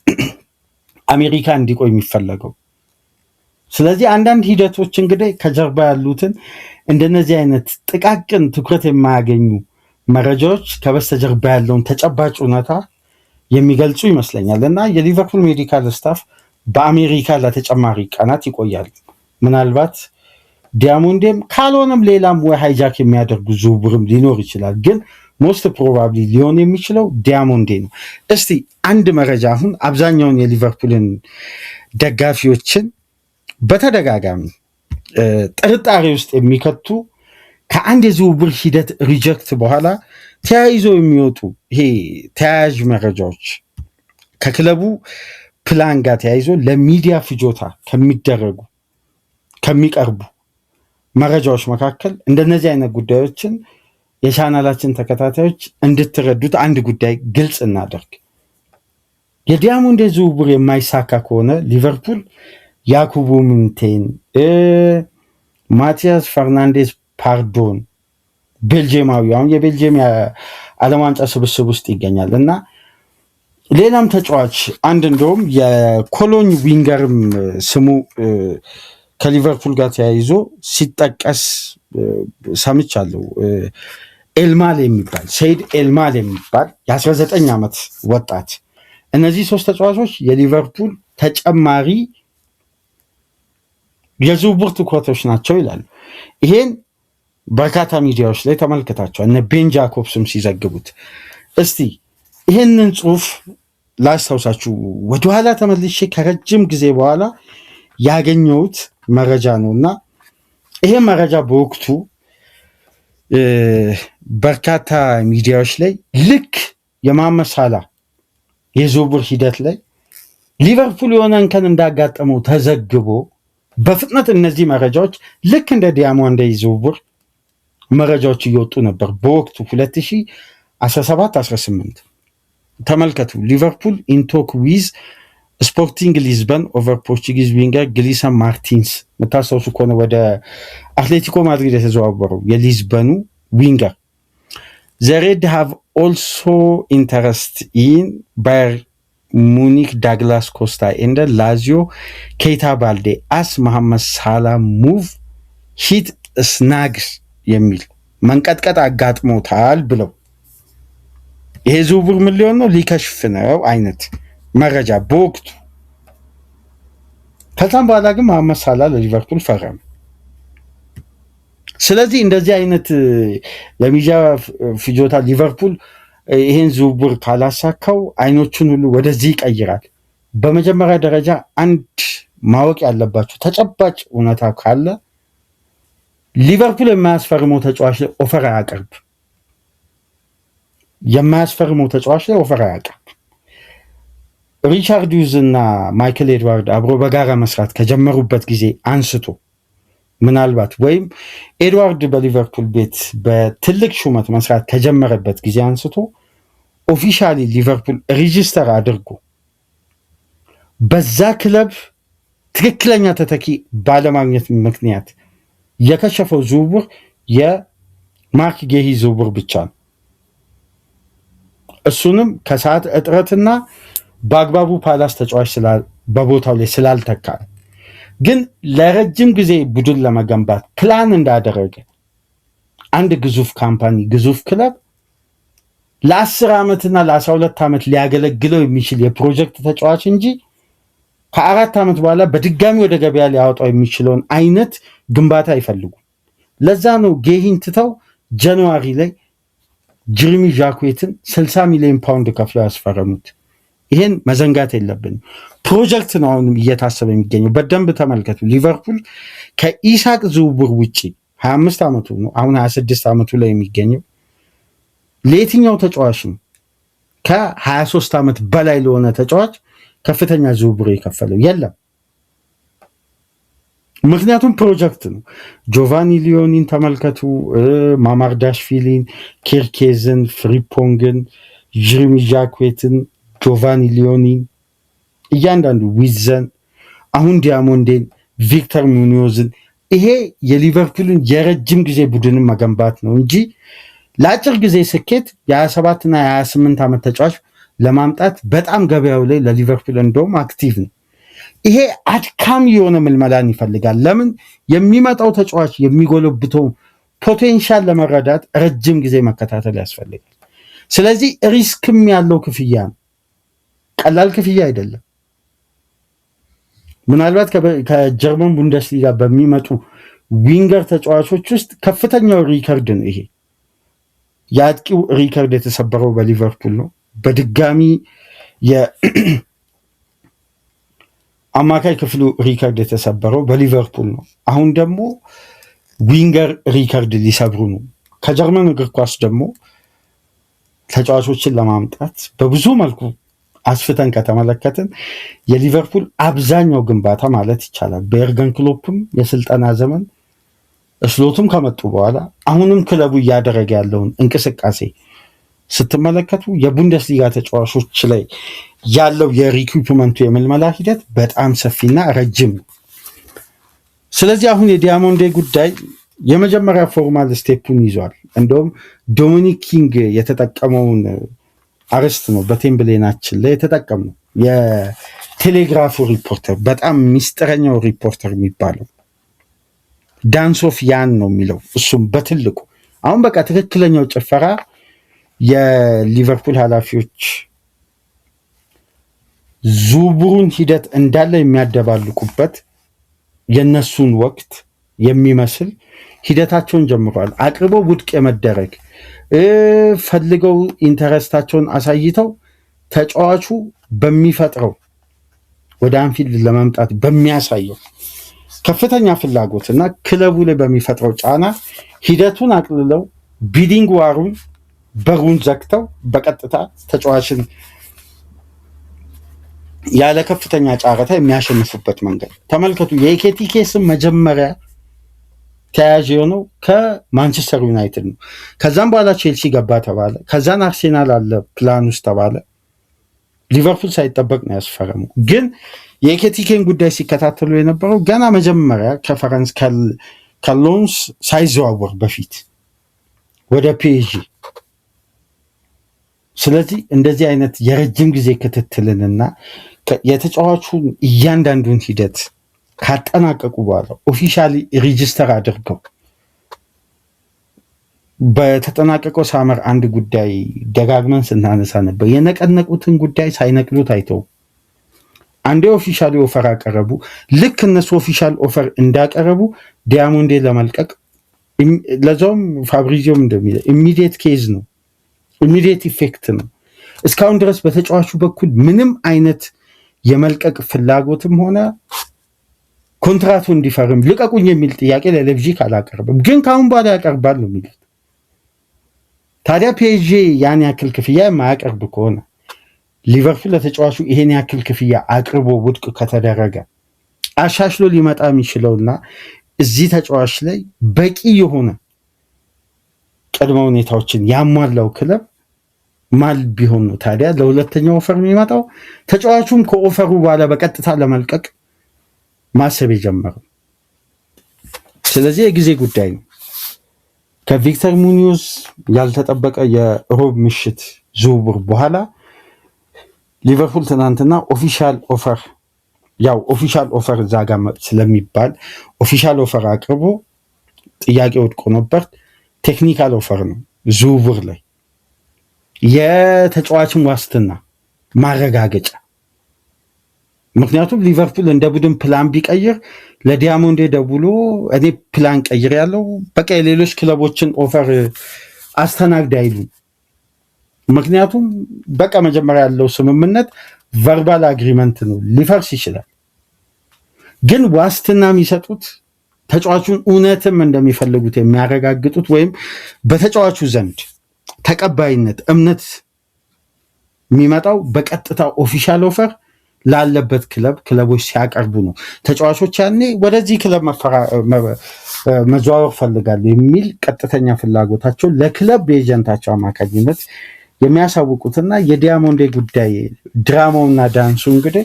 S1: በአሜሪካ እንዲቆይ የሚፈለገው? ስለዚህ አንዳንድ ሂደቶች እንግዲህ ከጀርባ ያሉትን እንደነዚህ አይነት ጥቃቅን ትኩረት የማያገኙ መረጃዎች ከበስተጀርባ ያለውን ተጨባጭ እውነታ የሚገልጹ ይመስለኛል። እና የሊቨርፑል ሜዲካል ስታፍ በአሜሪካ ለተጨማሪ ቀናት ይቆያሉ። ምናልባት ዲያሞንዴም ካልሆነም ሌላም ወይ ሃይጃክ የሚያደርጉ ዝውውርም ሊኖር ይችላል። ግን ሞስት ፕሮባብሊ ሊሆን የሚችለው ዲያሞንዴ ነው። እስቲ አንድ መረጃ አሁን አብዛኛውን የሊቨርፑልን ደጋፊዎችን በተደጋጋሚ ጥርጣሬ ውስጥ የሚከቱ ከአንድ የዝውውር ሂደት ሪጀክት በኋላ ተያይዞ የሚወጡ ይሄ ተያያዥ መረጃዎች ከክለቡ ፕላን ጋር ተያይዞ ለሚዲያ ፍጆታ ከሚቀርቡ መረጃዎች መካከል እንደነዚህ አይነት ጉዳዮችን የቻናላችን ተከታታዮች እንድትረዱት አንድ ጉዳይ ግልጽ እናደርግ። የዲያሞንዴ ዝውውር የማይሳካ ከሆነ ሊቨርፑል ያኩቡ ሚንቴን፣ ማቲያስ ፈርናንዴዝ ፓርዶን ቤልጅየማዊ አሁን የቤልጅየም የዓለም ዋንጫ ስብስብ ውስጥ ይገኛል እና ሌላም ተጫዋች አንድ እንደውም የኮሎኝ ዊንገርም ስሙ ከሊቨርፑል ጋር ተያይዞ ሲጠቀስ ሰምቻለሁ። ኤልማል የሚባል ሰይድ ኤልማል የሚባል የ19 ዓመት ወጣት። እነዚህ ሶስት ተጫዋቾች የሊቨርፑል ተጨማሪ የዝውውር ትኩረቶች ናቸው ይላሉ። ይሄን በርካታ ሚዲያዎች ላይ ተመልክታቸዋል። እነ ቤን ጃኮብስም ሲዘግቡት። እስቲ ይህንን ጽሁፍ ላስታውሳችሁ፣ ወደኋላ ተመልሼ ከረጅም ጊዜ በኋላ ያገኘሁት መረጃ ነው እና ይሄ መረጃ በወቅቱ በርካታ ሚዲያዎች ላይ ልክ የመሐመድ ሳላህ የዝውውር ሂደት ላይ ሊቨርፑል የሆነ እንከን እንዳጋጠመው ተዘግቦ በፍጥነት እነዚህ መረጃዎች ልክ እንደ ዲያሞንዴ ዝውውር መረጃዎች እየወጡ ነበር በወቅቱ 2017-18 ተመልከቱ። ሊቨርፑል ኢንቶክ ዊዝ ስፖርቲንግ ሊዝበን ኦቨር ፖርቹጊዝ ዊንገር ግሊሰን ማርቲንስ። የምታስታውሱ ከሆነ ወደ አትሌቲኮ ማድሪድ የተዘዋወረው የሊዝበኑ ዊንገር። ዘ ሬድ ሃቭ ኦልሶ ኢንተረስት ኢን ባየር ሙኒክ ዳግላስ ኮስታ ኤንድ ላዚዮ ኬይታ ባልዴ አስ መሐመድ ሳላ ሙቭ ሂት ስናግስ የሚል መንቀጥቀጥ አጋጥሞታል ብለው ይሄ ዝውውር ምን ሊሆን ነው ሊከሽፍ ነው አይነት መረጃ በወቅቱ። ከዛም በኋላ ግን መሐመድ ሳላ ለሊቨርፑል ፈረመ። ስለዚህ እንደዚህ አይነት ለሚዲያ ፍጆታ ሊቨርፑል ይሄን ዝውውር ካላሳካው አይኖቹን ሁሉ ወደዚህ ይቀይራል። በመጀመሪያ ደረጃ አንድ ማወቅ ያለባቸው ተጨባጭ እውነታ ካለ ሊቨርፑል የማያስፈርመው ተጫዋች ላይ ኦፈር አያቀርብ። ሪቻርድ ዩዝ እና ማይክል ኤድዋርድ አብሮ በጋራ መስራት ከጀመሩበት ጊዜ አንስቶ ምናልባት ወይም ኤድዋርድ በሊቨርፑል ቤት በትልቅ ሹመት መስራት ከጀመረበት ጊዜ አንስቶ ኦፊሻሊ ሊቨርፑል ሬጂስተር አድርጎ በዛ ክለብ ትክክለኛ ተተኪ ባለማግኘት ምክንያት የከሸፈው ዝውውር የማርክ ጌሂ ዝውውር ብቻ ነው። እሱንም ከሰዓት እጥረትና በአግባቡ ፓላስ ተጫዋች በቦታው ላይ ስላልተካ፣ ግን ለረጅም ጊዜ ቡድን ለመገንባት ፕላን እንዳደረገ አንድ ግዙፍ ካምፓኒ ግዙፍ ክለብ ለ10 ዓመትና ለ12 ዓመት ሊያገለግለው የሚችል የፕሮጀክት ተጫዋች እንጂ ከ4 ዓመት በኋላ በድጋሚ ወደ ገበያ ሊያወጣው የሚችለውን አይነት ግንባታ አይፈልጉም። ለዛ ነው ጌሂን ትተው ጃንዋሪ ላይ ጀረሚ ዣኩዌትን 60 ሚሊዮን ፓውንድ ከፍለው ያስፈረሙት። ይሄን መዘንጋት የለብንም። ፕሮጀክት ነው አሁንም እየታሰበ የሚገኘው። በደንብ ተመልከቱ። ሊቨርፑል ከኢሳቅ ዝውውር ውጪ 25 ዓመቱ ነው፣ አሁን 26 ዓመቱ ላይ የሚገኘው ለየትኛው ተጫዋች ነው ከ23 ዓመት በላይ ለሆነ ተጫዋች ከፍተኛ ዝውውር የከፈለው? የለም። ምክንያቱም ፕሮጀክት ነው። ጆቫኒ ሊዮኒን ተመልከቱ፣ ማማርዳሽቪሊን፣ ኬርኬዝን፣ ፍሪፖንግን፣ ጀረሚ ጃክዌትን፣ ጆቫኒ ሊዮኒን እያንዳንዱ ዊዘን፣ አሁን ዲያሞንዴን፣ ቪክተር ሙኒዮዝን ይሄ የሊቨርፑልን የረጅም ጊዜ ቡድንን መገንባት ነው እንጂ ለአጭር ጊዜ ስኬት የ27 እና የ28 ዓመት ተጫዋች ለማምጣት በጣም ገበያው ላይ ለሊቨርፑል እንደውም አክቲቭ ነው። ይሄ አድካሚ የሆነ ምልመላን ይፈልጋል። ለምን? የሚመጣው ተጫዋች የሚጎለብተው ፖቴንሻል ለመረዳት ረጅም ጊዜ መከታተል ያስፈልጋል። ስለዚህ ሪስክም ያለው ክፍያ ነው፣ ቀላል ክፍያ አይደለም። ምናልባት ከጀርመን ቡንደስሊጋ በሚመጡ ዊንገር ተጫዋቾች ውስጥ ከፍተኛው ሪከርድ ነው ይሄ። የአጥቂው ሪከርድ የተሰበረው በሊቨርፑል ነው። በድጋሚ የአማካይ ክፍሉ ሪከርድ የተሰበረው በሊቨርፑል ነው። አሁን ደግሞ ዊንገር ሪከርድ ሊሰብሩ ነው። ከጀርመን እግር ኳስ ደግሞ ተጫዋቾችን ለማምጣት በብዙ መልኩ አስፍተን ከተመለከትን የሊቨርፑል አብዛኛው ግንባታ ማለት ይቻላል በኤርገን ክሎፕም የስልጠና ዘመን እስሎቱም ከመጡ በኋላ አሁንም ክለቡ እያደረገ ያለውን እንቅስቃሴ ስትመለከቱ የቡንደስሊጋ ተጫዋቾች ላይ ያለው የሪክሩትመንቱ የምልመላ ሂደት በጣም ሰፊና ረጅም ነው። ስለዚህ አሁን የዲያሞንዴ ጉዳይ የመጀመሪያ ፎርማል ስቴፑን ይዟል። እንደውም ዶሚኒክ ኪንግ የተጠቀመውን አርስት ነው በቴምብሌናችን ላይ የተጠቀምነው። የቴሌግራፉ ሪፖርተር በጣም ሚስጥረኛው ሪፖርተር የሚባለው ዳንሶፍ ያን ነው የሚለው እሱም በትልቁ አሁን በቃ ትክክለኛው ጭፈራ የሊቨርፑል ኃላፊዎች ዝውውሩን ሂደት እንዳለ የሚያደባልቁበት የነሱን ወቅት የሚመስል ሂደታቸውን ጀምረዋል። አቅርበው ውድቅ የመደረግ ፈልገው ኢንተረስታቸውን አሳይተው ተጫዋቹ በሚፈጥረው ወደ አንፊልድ ለመምጣት በሚያሳየው ከፍተኛ ፍላጎት እና ክለቡ ላይ በሚፈጥረው ጫና ሂደቱን አቅልለው ቢዲንግ ዋሩን በሩን ዘግተው በቀጥታ ተጫዋችን ያለ ከፍተኛ ጨረታ የሚያሸንፉበት መንገድ ተመልከቱ። የኤኬቲኬ ስም መጀመሪያ ተያያዥ የሆነው ከማንቸስተር ዩናይትድ ነው። ከዛም በኋላ ቼልሲ ገባ ተባለ። ከዛን አርሴናል አለ ፕላን ውስጥ ተባለ። ሊቨርፑል ሳይጠበቅ ነው ያስፈረሙ። ግን የኤኬቲኬን ጉዳይ ሲከታተሉ የነበረው ገና መጀመሪያ ከፈረንስ ከሎንስ ሳይዘዋወር በፊት ወደ ፒኤስጂ። ስለዚህ እንደዚህ አይነት የረጅም ጊዜ ክትትልንና የተጫዋቹን እያንዳንዱን ሂደት ካጠናቀቁ በኋላ ኦፊሻሊ ሬጂስተር አድርገው በተጠናቀቀው ሳመር አንድ ጉዳይ ደጋግመን ስናነሳ ነበር። የነቀነቁትን ጉዳይ ሳይነቅሉት አይተው አንዴ ኦፊሻሊ ኦፈር አቀረቡ። ልክ እነሱ ኦፊሻል ኦፈር እንዳቀረቡ ዲያሞንዴ ለመልቀቅ ለዛውም ፋብሪዚዮም እንደሚለው ኢሚዲየት ኬዝ ነው፣ ኢሚዲየት ኢፌክት ነው። እስካሁን ድረስ በተጫዋቹ በኩል ምንም አይነት የመልቀቅ ፍላጎትም ሆነ ኮንትራቱ እንዲፈርም ልቀቁኝ የሚል ጥያቄ ለሌቭጂክ አላቀርብም። ግን ካሁን በኋላ ያቀርባል ነው የሚሉት። ታዲያ ፒኤስጂ ያን ያክል ክፍያ የማያቀርብ ከሆነ ሊቨርፑል ለተጫዋቹ ይሄን ያክል ክፍያ አቅርቦ ውድቅ ከተደረገ አሻሽሎ ሊመጣ የሚችለውና እዚህ ተጫዋች ላይ በቂ የሆነ ቅድመ ሁኔታዎችን ያሟላው ክለብ ማል ቢሆን ነው ታዲያ ለሁለተኛው ኦፈር የሚመጣው? ተጫዋቹም ከኦፈሩ በኋላ በቀጥታ ለመልቀቅ ማሰብ የጀመረው። ስለዚህ የጊዜ ጉዳይ ነው። ከቪክተር ሙኒዮዝ ያልተጠበቀ የሮብ ምሽት ዝውውር በኋላ ሊቨርፑል ትናንትና ኦፊሻል ኦፈር እዛ ጋር ስለሚባል ኦፊሻል ኦፈር አቅርቦ ጥያቄ ወድቆ ነበር። ቴክኒካል ኦፈር ነው ዝውውር ላይ የተጫዋችን ዋስትና ማረጋገጫ። ምክንያቱም ሊቨርፑል እንደ ቡድን ፕላን ቢቀይር ለዲያሞንዴ ደውሎ እኔ ፕላን ቀይር ያለው በቃ የሌሎች ክለቦችን ኦፈር አስተናግድ አይሉ። ምክንያቱም በቃ መጀመሪያ ያለው ስምምነት ቨርባል አግሪመንት ነው፣ ሊፈርስ ይችላል። ግን ዋስትና የሚሰጡት ተጫዋቹን እውነትም እንደሚፈልጉት የሚያረጋግጡት ወይም በተጫዋቹ ዘንድ ተቀባይነት እምነት የሚመጣው በቀጥታ ኦፊሻል ኦፈር ላለበት ክለቦች ሲያቀርቡ ነው። ተጫዋቾች ያኔ ወደዚህ ክለብ መዘዋወር ፈልጋሉ የሚል ቀጥተኛ ፍላጎታቸው ለክለብ በኤጀንታቸው አማካኝነት የሚያሳውቁትና የዲያሞንዴ ጉዳይ ድራማውና ዳንሱ እንግዲህ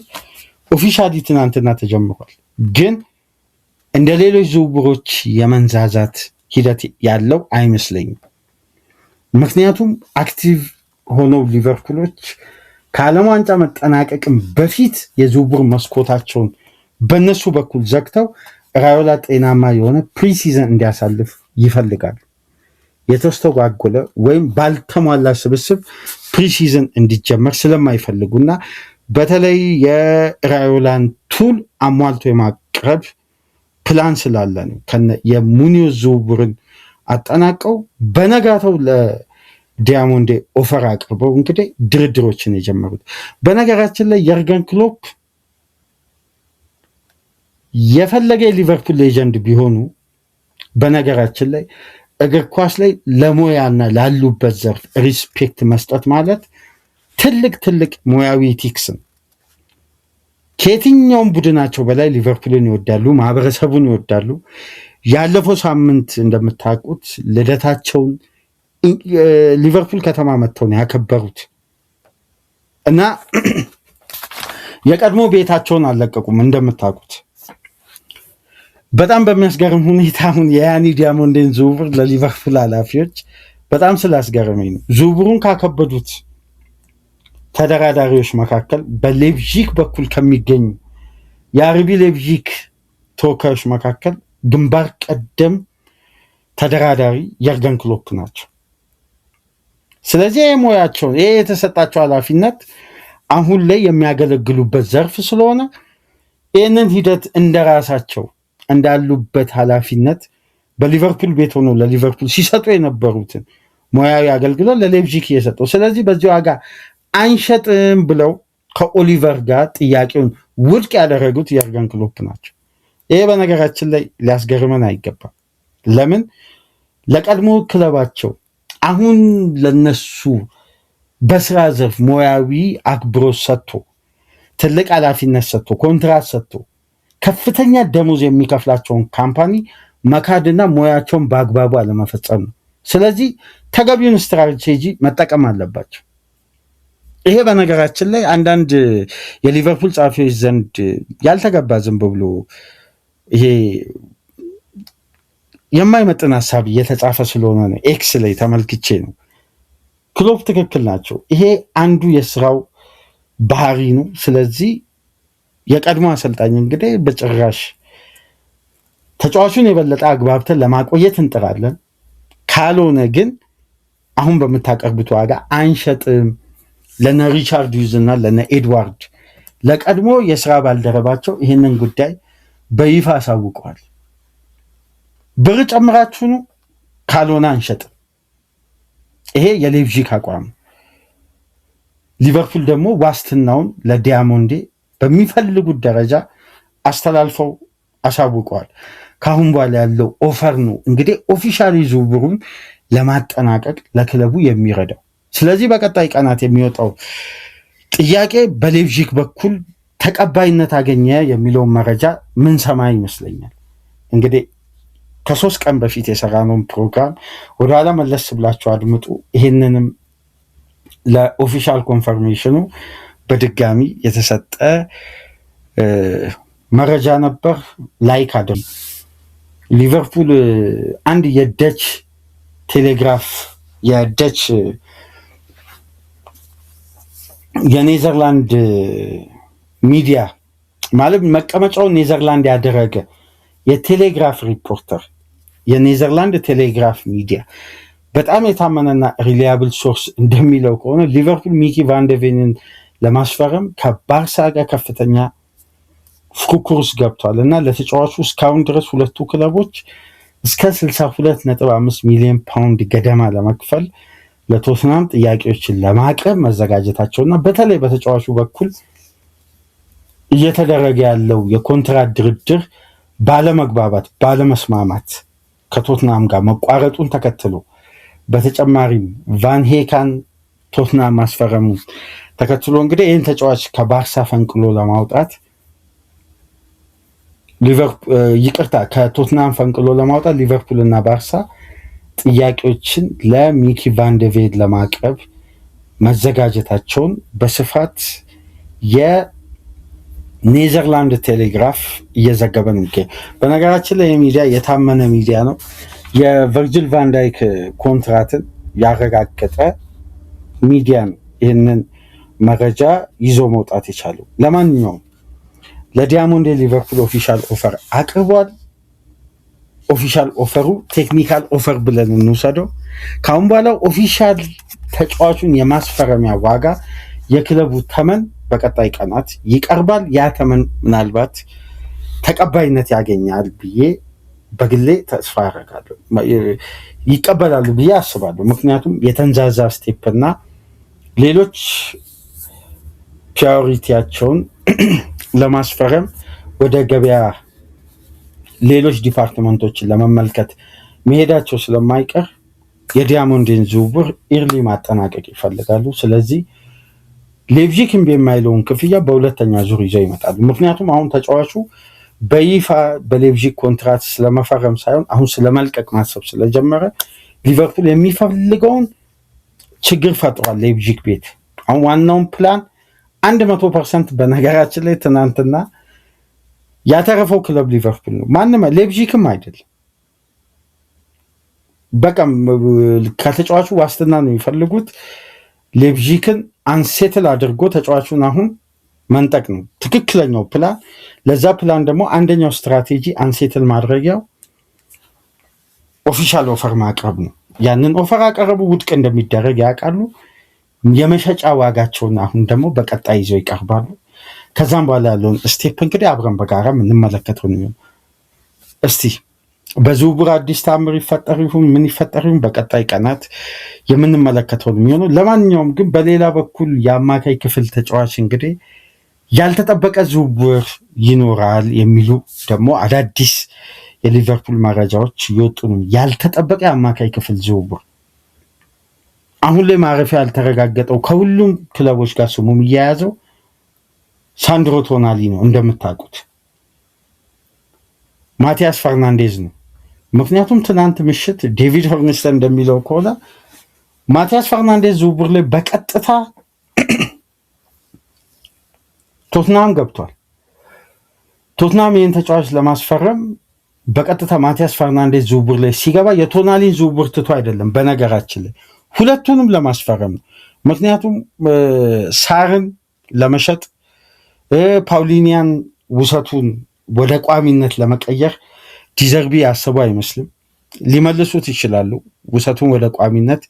S1: ኦፊሻሊ ትናንትና ተጀምሯል። ግን እንደ ሌሎች ዝውውሮች የመንዛዛት ሂደት ያለው አይመስለኝም። ምክንያቱም አክቲቭ ሆነው ሊቨርፑሎች ከዓለም ዋንጫ መጠናቀቅም በፊት የዝውውር መስኮታቸውን በነሱ በኩል ዘግተው ራዮላ ጤናማ የሆነ ፕሪሲዘን እንዲያሳልፍ ይፈልጋሉ። የተስተጓጎለ ወይም ባልተሟላ ስብስብ ፕሪሲዝን እንዲጀመር ስለማይፈልጉና በተለይ የራዮላን ቱል አሟልቶ የማቅረብ ፕላን ስላለ ነው የሙኒዮዝ ዝውውርን አጠናቀው በነጋተው ለዲያሞንዴ ኦፈር አቅርበው እንግዲህ ድርድሮችን የጀመሩት። በነገራችን ላይ የርገን ክሎፕ የፈለገ የሊቨርፑል ሌጀንድ ቢሆኑ በነገራችን ላይ እግር ኳስ ላይ ለሙያና ላሉበት ዘርፍ ሪስፔክት መስጠት ማለት ትልቅ ሙያዊ ኢቲክስ ነው። ከየትኛውም ቡድናቸው በላይ ሊቨርፑልን ይወዳሉ፣ ማህበረሰቡን ይወዳሉ። ያለፈው ሳምንት እንደምታውቁት ልደታቸውን ሊቨርፑል ከተማ መጥተው ነው ያከበሩት እና የቀድሞ ቤታቸውን አልለቀቁም እንደምታውቁት። በጣም በሚያስገርም ሁኔታ አሁን የያኒ ዲያሞንዴን ዝውውር ለሊቨርፑል ኃላፊዎች በጣም ስላስገረመኝ ነው። ዝውውሩን ካከበዱት ተደራዳሪዎች መካከል በሌፕዚግ በኩል ከሚገኙ የአርቢ ሌፕዚግ ተወካዮች መካከል ግንባር ቀደም ተደራዳሪ የርገን ክሎፕ ናቸው። ስለዚህ ሙያቸው ይሄ የተሰጣቸው ኃላፊነት አሁን ላይ የሚያገለግሉበት ዘርፍ ስለሆነ ይህንን ሂደት እንደራሳቸው እንዳሉበት ኃላፊነት በሊቨርፑል ቤት ሆነው ለሊቨርፑል ሲሰጡ የነበሩትን ሙያዊ አገልግሎት ለሌፕዚግ እየሰጠው፣ ስለዚህ በዚህ ዋጋ አንሸጥም ብለው ከኦሊቨር ጋር ጥያቄውን ውድቅ ያደረጉት የርገን ክሎፕ ናቸው። ይሄ በነገራችን ላይ ሊያስገርመን አይገባም። ለምን ለቀድሞ ክለባቸው አሁን ለነሱ በስራ ዘርፍ ሙያዊ አክብሮት ሰጥቶ ትልቅ ኃላፊነት ሰጥቶ ኮንትራት ሰጥቶ ከፍተኛ ደሞዝ የሚከፍላቸውን ካምፓኒ መካድና ሙያቸውን በአግባቡ አለመፈጸም ነው። ስለዚህ ተገቢውን ስትራቴጂ መጠቀም አለባቸው። ይሄ በነገራችን ላይ አንዳንድ የሊቨርፑል ጸሐፊዎች ዘንድ ያልተገባ ዝም ብሎ ይሄ የማይመጥን ሀሳብ እየተጻፈ ስለሆነ ነው። ኤክስ ላይ ተመልክቼ ነው። ክሎፕ ትክክል ናቸው። ይሄ አንዱ የስራው ባህሪ ነው። ስለዚህ የቀድሞ አሰልጣኝ እንግዲህ በጭራሽ ተጫዋቹን የበለጠ አግባብተን ለማቆየት እንጥራለን፣ ካልሆነ ግን አሁን በምታቀርቡት ዋጋ አንሸጥም ለነ ሪቻርድ ዩዝ እና ለነ ኤድዋርድ ለቀድሞ የስራ ባልደረባቸው ይህንን ጉዳይ በይፋ አሳውቀዋል። ብር ጨምራችሁ ነው፣ ካልሆነ አንሸጥም። ይሄ የሌፕዚግ አቋም። ሊቨርፑል ደግሞ ዋስትናውን ለዲያሞንዴ በሚፈልጉት ደረጃ አስተላልፈው አሳውቀዋል። ከአሁን በኋላ ያለው ኦፈር ነው እንግዲህ ኦፊሻሊ ዝውውሩን ለማጠናቀቅ ለክለቡ የሚረዳው። ስለዚህ በቀጣይ ቀናት የሚወጣው ጥያቄ በሌፕዚግ በኩል ተቀባይነት አገኘ የሚለውን መረጃ ምን ሰማ ይመስለኛል። እንግዲህ ከ3 ቀን በፊት የሰራነውን ፕሮግራም ወደኋላ መለስ ብላችሁ አድምጡ። ይህንንም ለኦፊሻል ኮንፈርሜሽኑ በድጋሚ የተሰጠ መረጃ ነበር። ላይክ አድርጉ። ሊቨርፑል አንድ የደች ቴሌግራፍ የደች የኔዘርላንድ ሚዲያ ማለት መቀመጫውን ኔዘርላንድ ያደረገ የቴሌግራፍ ሪፖርተር የኔዘርላንድ ቴሌግራፍ ሚዲያ በጣም የታመነና ሪሊያብል ሶርስ እንደሚለው ከሆነ ሊቨርፑል ሚኪ ቫንደቬንን ለማስፈረም ከባርሳ ጋር ከፍተኛ ፉክክር ውስጥ ገብቷል እና ለተጫዋቹ እስካሁን ድረስ ሁለቱ ክለቦች እስከ 62.5 ሚሊዮን ፓውንድ ገደማ ለመክፈል ለቶትናም ጥያቄዎችን ለማቅረብ መዘጋጀታቸውና በተለይ በተጫዋቹ በኩል እየተደረገ ያለው የኮንትራት ድርድር ባለመግባባት ባለመስማማት ከቶትናም ጋር መቋረጡን ተከትሎ በተጨማሪም ቫን ሄካን ቶትናም ማስፈረሙ ተከትሎ እንግዲህ ይህን ተጫዋች ከባርሳ ፈንቅሎ ለማውጣት ከቶትናም ፈንቅሎ ለማውጣት ሊቨርፑል እና ባርሳ ጥያቄዎችን ለሚኪ ቫንደቬን ለማቅረብ መዘጋጀታቸውን በስፋት የኔዘርላንድ ቴሌግራፍ እየዘገበ ነው። በነገራችን ላይ የሚዲያ የታመነ ሚዲያ ነው። የቨርጂል ቫንዳይክ ኮንትራትን ያረጋገጠ ሚዲያ ነው ይህንን መረጃ ይዞ መውጣት የቻለው። ለማንኛውም ለዲያሞንድ ሊቨርፑል ኦፊሻል ኦፈር አቅርቧል። ኦፊሻል ኦፈሩ ቴክኒካል ኦፈር ብለን እንውሰደው። ካሁን በኋላ ኦፊሻል ተጫዋቹን የማስፈረሚያ ዋጋ የክለቡ ተመን በቀጣይ ቀናት ይቀርባል። ያ ተመን ምናልባት ተቀባይነት ያገኛል ብዬ በግሌ ተስፋ አደርጋለሁ። ይቀበላሉ ብዬ አስባለሁ። ምክንያቱም የተንዛዛ ስቴፕ እና ሌሎች ፕራዮሪቲያቸውን ለማስፈረም ወደ ገበያ ሌሎች ዲፓርትመንቶችን ለመመልከት መሄዳቸው ስለማይቀር የዲያሞንድን ዝውውር ኢርሊ ማጠናቀቅ ይፈልጋሉ። ስለዚህ ሌፕዚግ እምቢ የማይለውን ክፍያ በሁለተኛ ዙር ይዘው ይመጣሉ። ምክንያቱም አሁን ተጫዋቹ በይፋ በሌፕዚግ ኮንትራት ስለመፈረም ሳይሆን አሁን ስለመልቀቅ ማሰብ ስለጀመረ ሊቨርፑል የሚፈልገውን ችግር ፈጥሯል። ሌፕዚግ ቤት አሁን ዋናውን ፕላን 100% በነገራችን ላይ ትናንትና ያተረፈው ክለብ ሊቨርፑል ነው። ማንም ሌፕዚግም አይደለም። በቃም ከተጫዋቹ ዋስትና ነው የሚፈልጉት። ሌፕዚግን አንሴትል አድርጎ ተጫዋቹን አሁን መንጠቅ ነው ትክክለኛው ፕላን። ለዛ ፕላን ደግሞ አንደኛው ስትራቴጂ አንሴትል ማድረጊያው ኦፊሻል ኦፈር ማቅረብ ነው። ያንን ኦፈር አቀረቡ፣ ውድቅ እንደሚደረግ ያውቃሉ። የመሸጫ ዋጋቸውን አሁን ደግሞ በቀጣይ ይዘው ይቀርባሉ። ከዛም በኋላ ያለውን ስቴፕ እንግዲህ አብረን በጋራ የምንመለከተው ነው። እስቲ በዝውውር አዲስ ታምር ይፈጠር ይሁን ምን ይፈጠር ይሁን በቀጣይ ቀናት የምንመለከተው ነው የሚሆነው። ለማንኛውም ግን በሌላ በኩል የአማካይ ክፍል ተጫዋች እንግዲህ ያልተጠበቀ ዝውውር ይኖራል የሚሉ ደግሞ አዳዲስ የሊቨርፑል መረጃዎች እየወጡ ነው። ያልተጠበቀ የአማካይ ክፍል ዝውውር አሁን ላይ ማረፊያ ያልተረጋገጠው ከሁሉም ክለቦች ጋር ስሙ የሚያያዘው ሳንድሮ ቶናሊ ነው። እንደምታውቁት ማቲያስ ፈርናንዴዝ ነው። ምክንያቱም ትናንት ምሽት ዴቪድ ሆርንስተን እንደሚለው ከሆነ ማቲያስ ፈርናንዴዝ ዝውውር ላይ በቀጥታ ቶትናም ገብቷል። ቶትናም ይህን ተጫዋች ለማስፈረም በቀጥታ ማቲያስ ፈርናንዴዝ ዝውውር ላይ ሲገባ የቶናሊን ዝውውር ትቶ አይደለም፣ በነገራችን ላይ ሁለቱንም ለማስፈረም ነው። ምክንያቱም ሳርን ለመሸጥ ፓውሊኒያን ውሰቱን ወደ ቋሚነት ለመቀየር ዲዘርቢ ያሰቡ አይመስልም። ሊመልሱት ይችላሉ። ውሰቱን ወደ ቋሚነት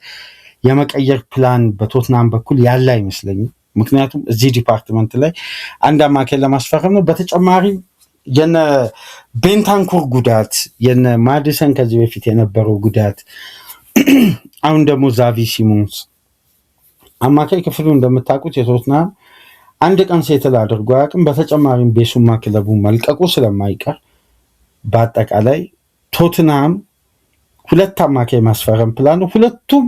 S1: የመቀየር ፕላን በቶትናም በኩል ያለ አይመስለኝም። ምክንያቱም እዚህ ዲፓርትመንት ላይ አንድ አማካይ ለማስፈረም ነው። በተጨማሪም የነ ቤንታንኩር ጉዳት፣ የነ ማዲሰን ከዚህ በፊት የነበረው ጉዳት፣ አሁን ደግሞ ዛቪ ሲሞንስ አማካይ ክፍሉ እንደምታውቁት የቶትናም አንድ ቀን ሴትል አድርጎ አያውቅም። በተጨማሪም ቤሱማ ክለቡ መልቀቁ ስለማይቀር በአጠቃላይ ቶትናም ሁለት አማካይ ማስፈረም ፕላን ነው። ሁለቱም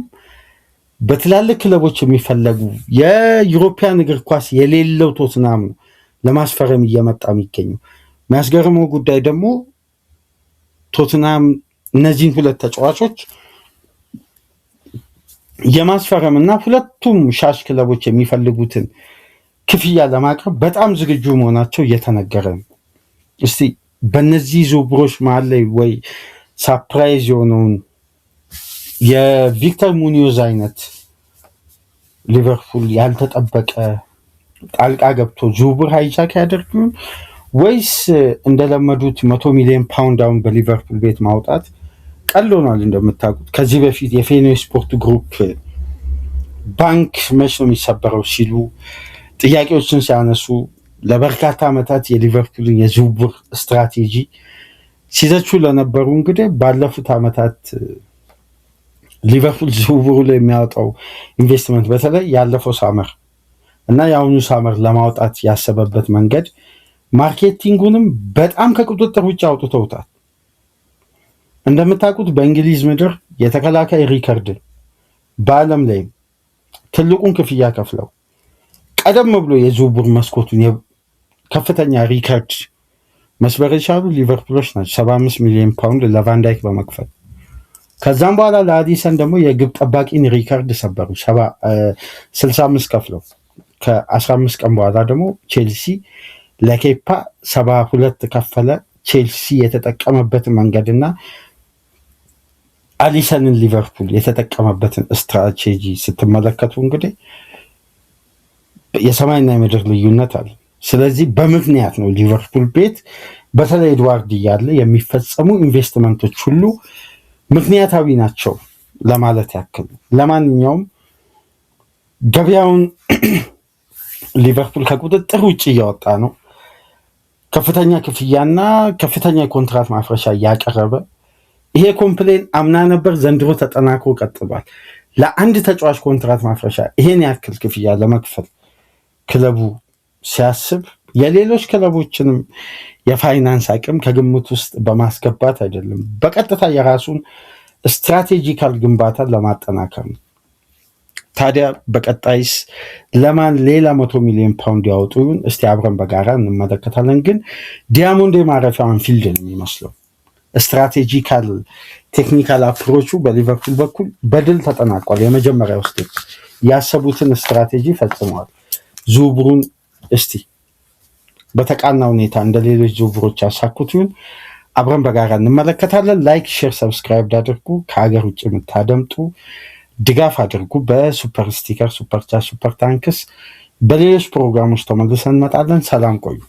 S1: በትላልቅ ክለቦች የሚፈለጉ የዩሮፒያን እግር ኳስ የሌለው ቶትናም ነው ለማስፈረም እየመጣ የሚገኘው። የሚያስገርመው ጉዳይ ደግሞ ቶትናም እነዚህን ሁለት ተጫዋቾች የማስፈረም እና ሁለቱም ሻሽ ክለቦች የሚፈልጉትን ክፍያ ለማቅረብ በጣም ዝግጁ መሆናቸው እየተነገረ ነው። እስቲ በእነዚህ ዝውውሮች መሀል ላይ ወይ ሳፕራይዝ የሆነውን የቪክተር ሙኒዮዝ አይነት ሊቨርፑል ያልተጠበቀ ጣልቃ ገብቶ ዝውውር ሃይጃክ ያደርጉን ወይስ እንደለመዱት 100 ሚሊዮን ፓውንድ አሁን በሊቨርፑል ቤት ማውጣት ቀሎናል። እንደምታውቁት ከዚህ በፊት የፌኖ ስፖርት ግሩፕ ባንክ መች ነው የሚሰበረው ሲሉ ጥያቄዎችን ሲያነሱ ለበርካታ ዓመታት የሊቨርፑልን የዝውውር ስትራቴጂ ሲዘቹ ለነበሩ እንግዲህ ባለፉት ዓመታት ሊቨርፑል ዝውውሩ ላይ የሚያወጣው ኢንቨስትመንት በተለይ ያለፈው ሳመር እና የአሁኑ ሳመር ለማውጣት ያሰበበት መንገድ ማርኬቲንጉንም በጣም ከቁጥጥር ውጭ አውጥተውታል። እንደምታውቁት በእንግሊዝ ምድር የተከላካይ ሪከርድ በዓለም ላይ ትልቁን ክፍያ ከፍለው ቀደም ብሎ የዝውውር መስኮቱን ከፍተኛ ሪከርድ መስበር የቻሉ ሊቨርፑሎች ናቸው። 75 ሚሊዮን ፓውንድ ለቫንዳይክ በመክፈል ከዛም በኋላ ለአዲሰን ደግሞ የግብ ጠባቂን ሪከርድ ሰበሩ 65 ከፍለው። ከ15 ቀን በኋላ ደግሞ ቼልሲ ለኬፓ 72 ከፈለ። ቼልሲ የተጠቀመበትን መንገድና አሊሰንን ሊቨርፑል የተጠቀመበትን ስትራቴጂ ስትመለከቱ እንግዲህ የሰማይና የምድር ልዩነት አለ። ስለዚህ በምክንያት ነው ሊቨርፑል ቤት በተለይ ኤድዋርድ እያለ የሚፈጸሙ ኢንቨስትመንቶች ሁሉ ምክንያታዊ ናቸው ለማለት ያክል። ለማንኛውም ገበያውን ሊቨርፑል ከቁጥጥር ውጭ እያወጣ ነው። ከፍተኛ ክፍያና ከፍተኛ የኮንትራት ማፍረሻ እያቀረበ ይሄ ኮምፕሌን አምና ነበር፣ ዘንድሮ ተጠናክሮ ቀጥሏል። ለአንድ ተጫዋች ኮንትራት ማፍረሻ ይሄን ያክል ክፍያ ለመክፈል ክለቡ ሲያስብ የሌሎች ክለቦችንም የፋይናንስ አቅም ከግምት ውስጥ በማስገባት አይደለም፣ በቀጥታ የራሱን ስትራቴጂካል ግንባታን ለማጠናከር ነው። ታዲያ በቀጣይስ ለማን ሌላ 100 ሚሊዮን ፓውንድ ያወጡ ይሁን? እስቲ አብረን በጋራ እንመለከታለን። ግን ዲያሞንዴ ማረፊያ አንፊልድ ነው የሚመስለው። ስትራቴጂካል ቴክኒካል አፕሮቹ በሊቨርፑል በኩል በድል ተጠናቋል። የመጀመሪያው ስቴፕ ያሰቡትን ስትራቴጂ ፈጽመዋል። ዝውውሩን እስቲ በተቃና ሁኔታ እንደ ሌሎች ዝውውሮች ያሳኩት ይሁን? አብረን በጋራ እንመለከታለን። ላይክ፣ ሼር፣ ሰብስክራይብ አድርጉ። ከሀገር ውጭ የምታደምጡ ድጋፍ አድርጉ። በሱፐር ስቲከር፣ ሱፐር ቻት፣ ሱፐር ታንክስ በሌሎች ፕሮግራሞች ተመልሰን እንመጣለን። ሰላም ቆዩ።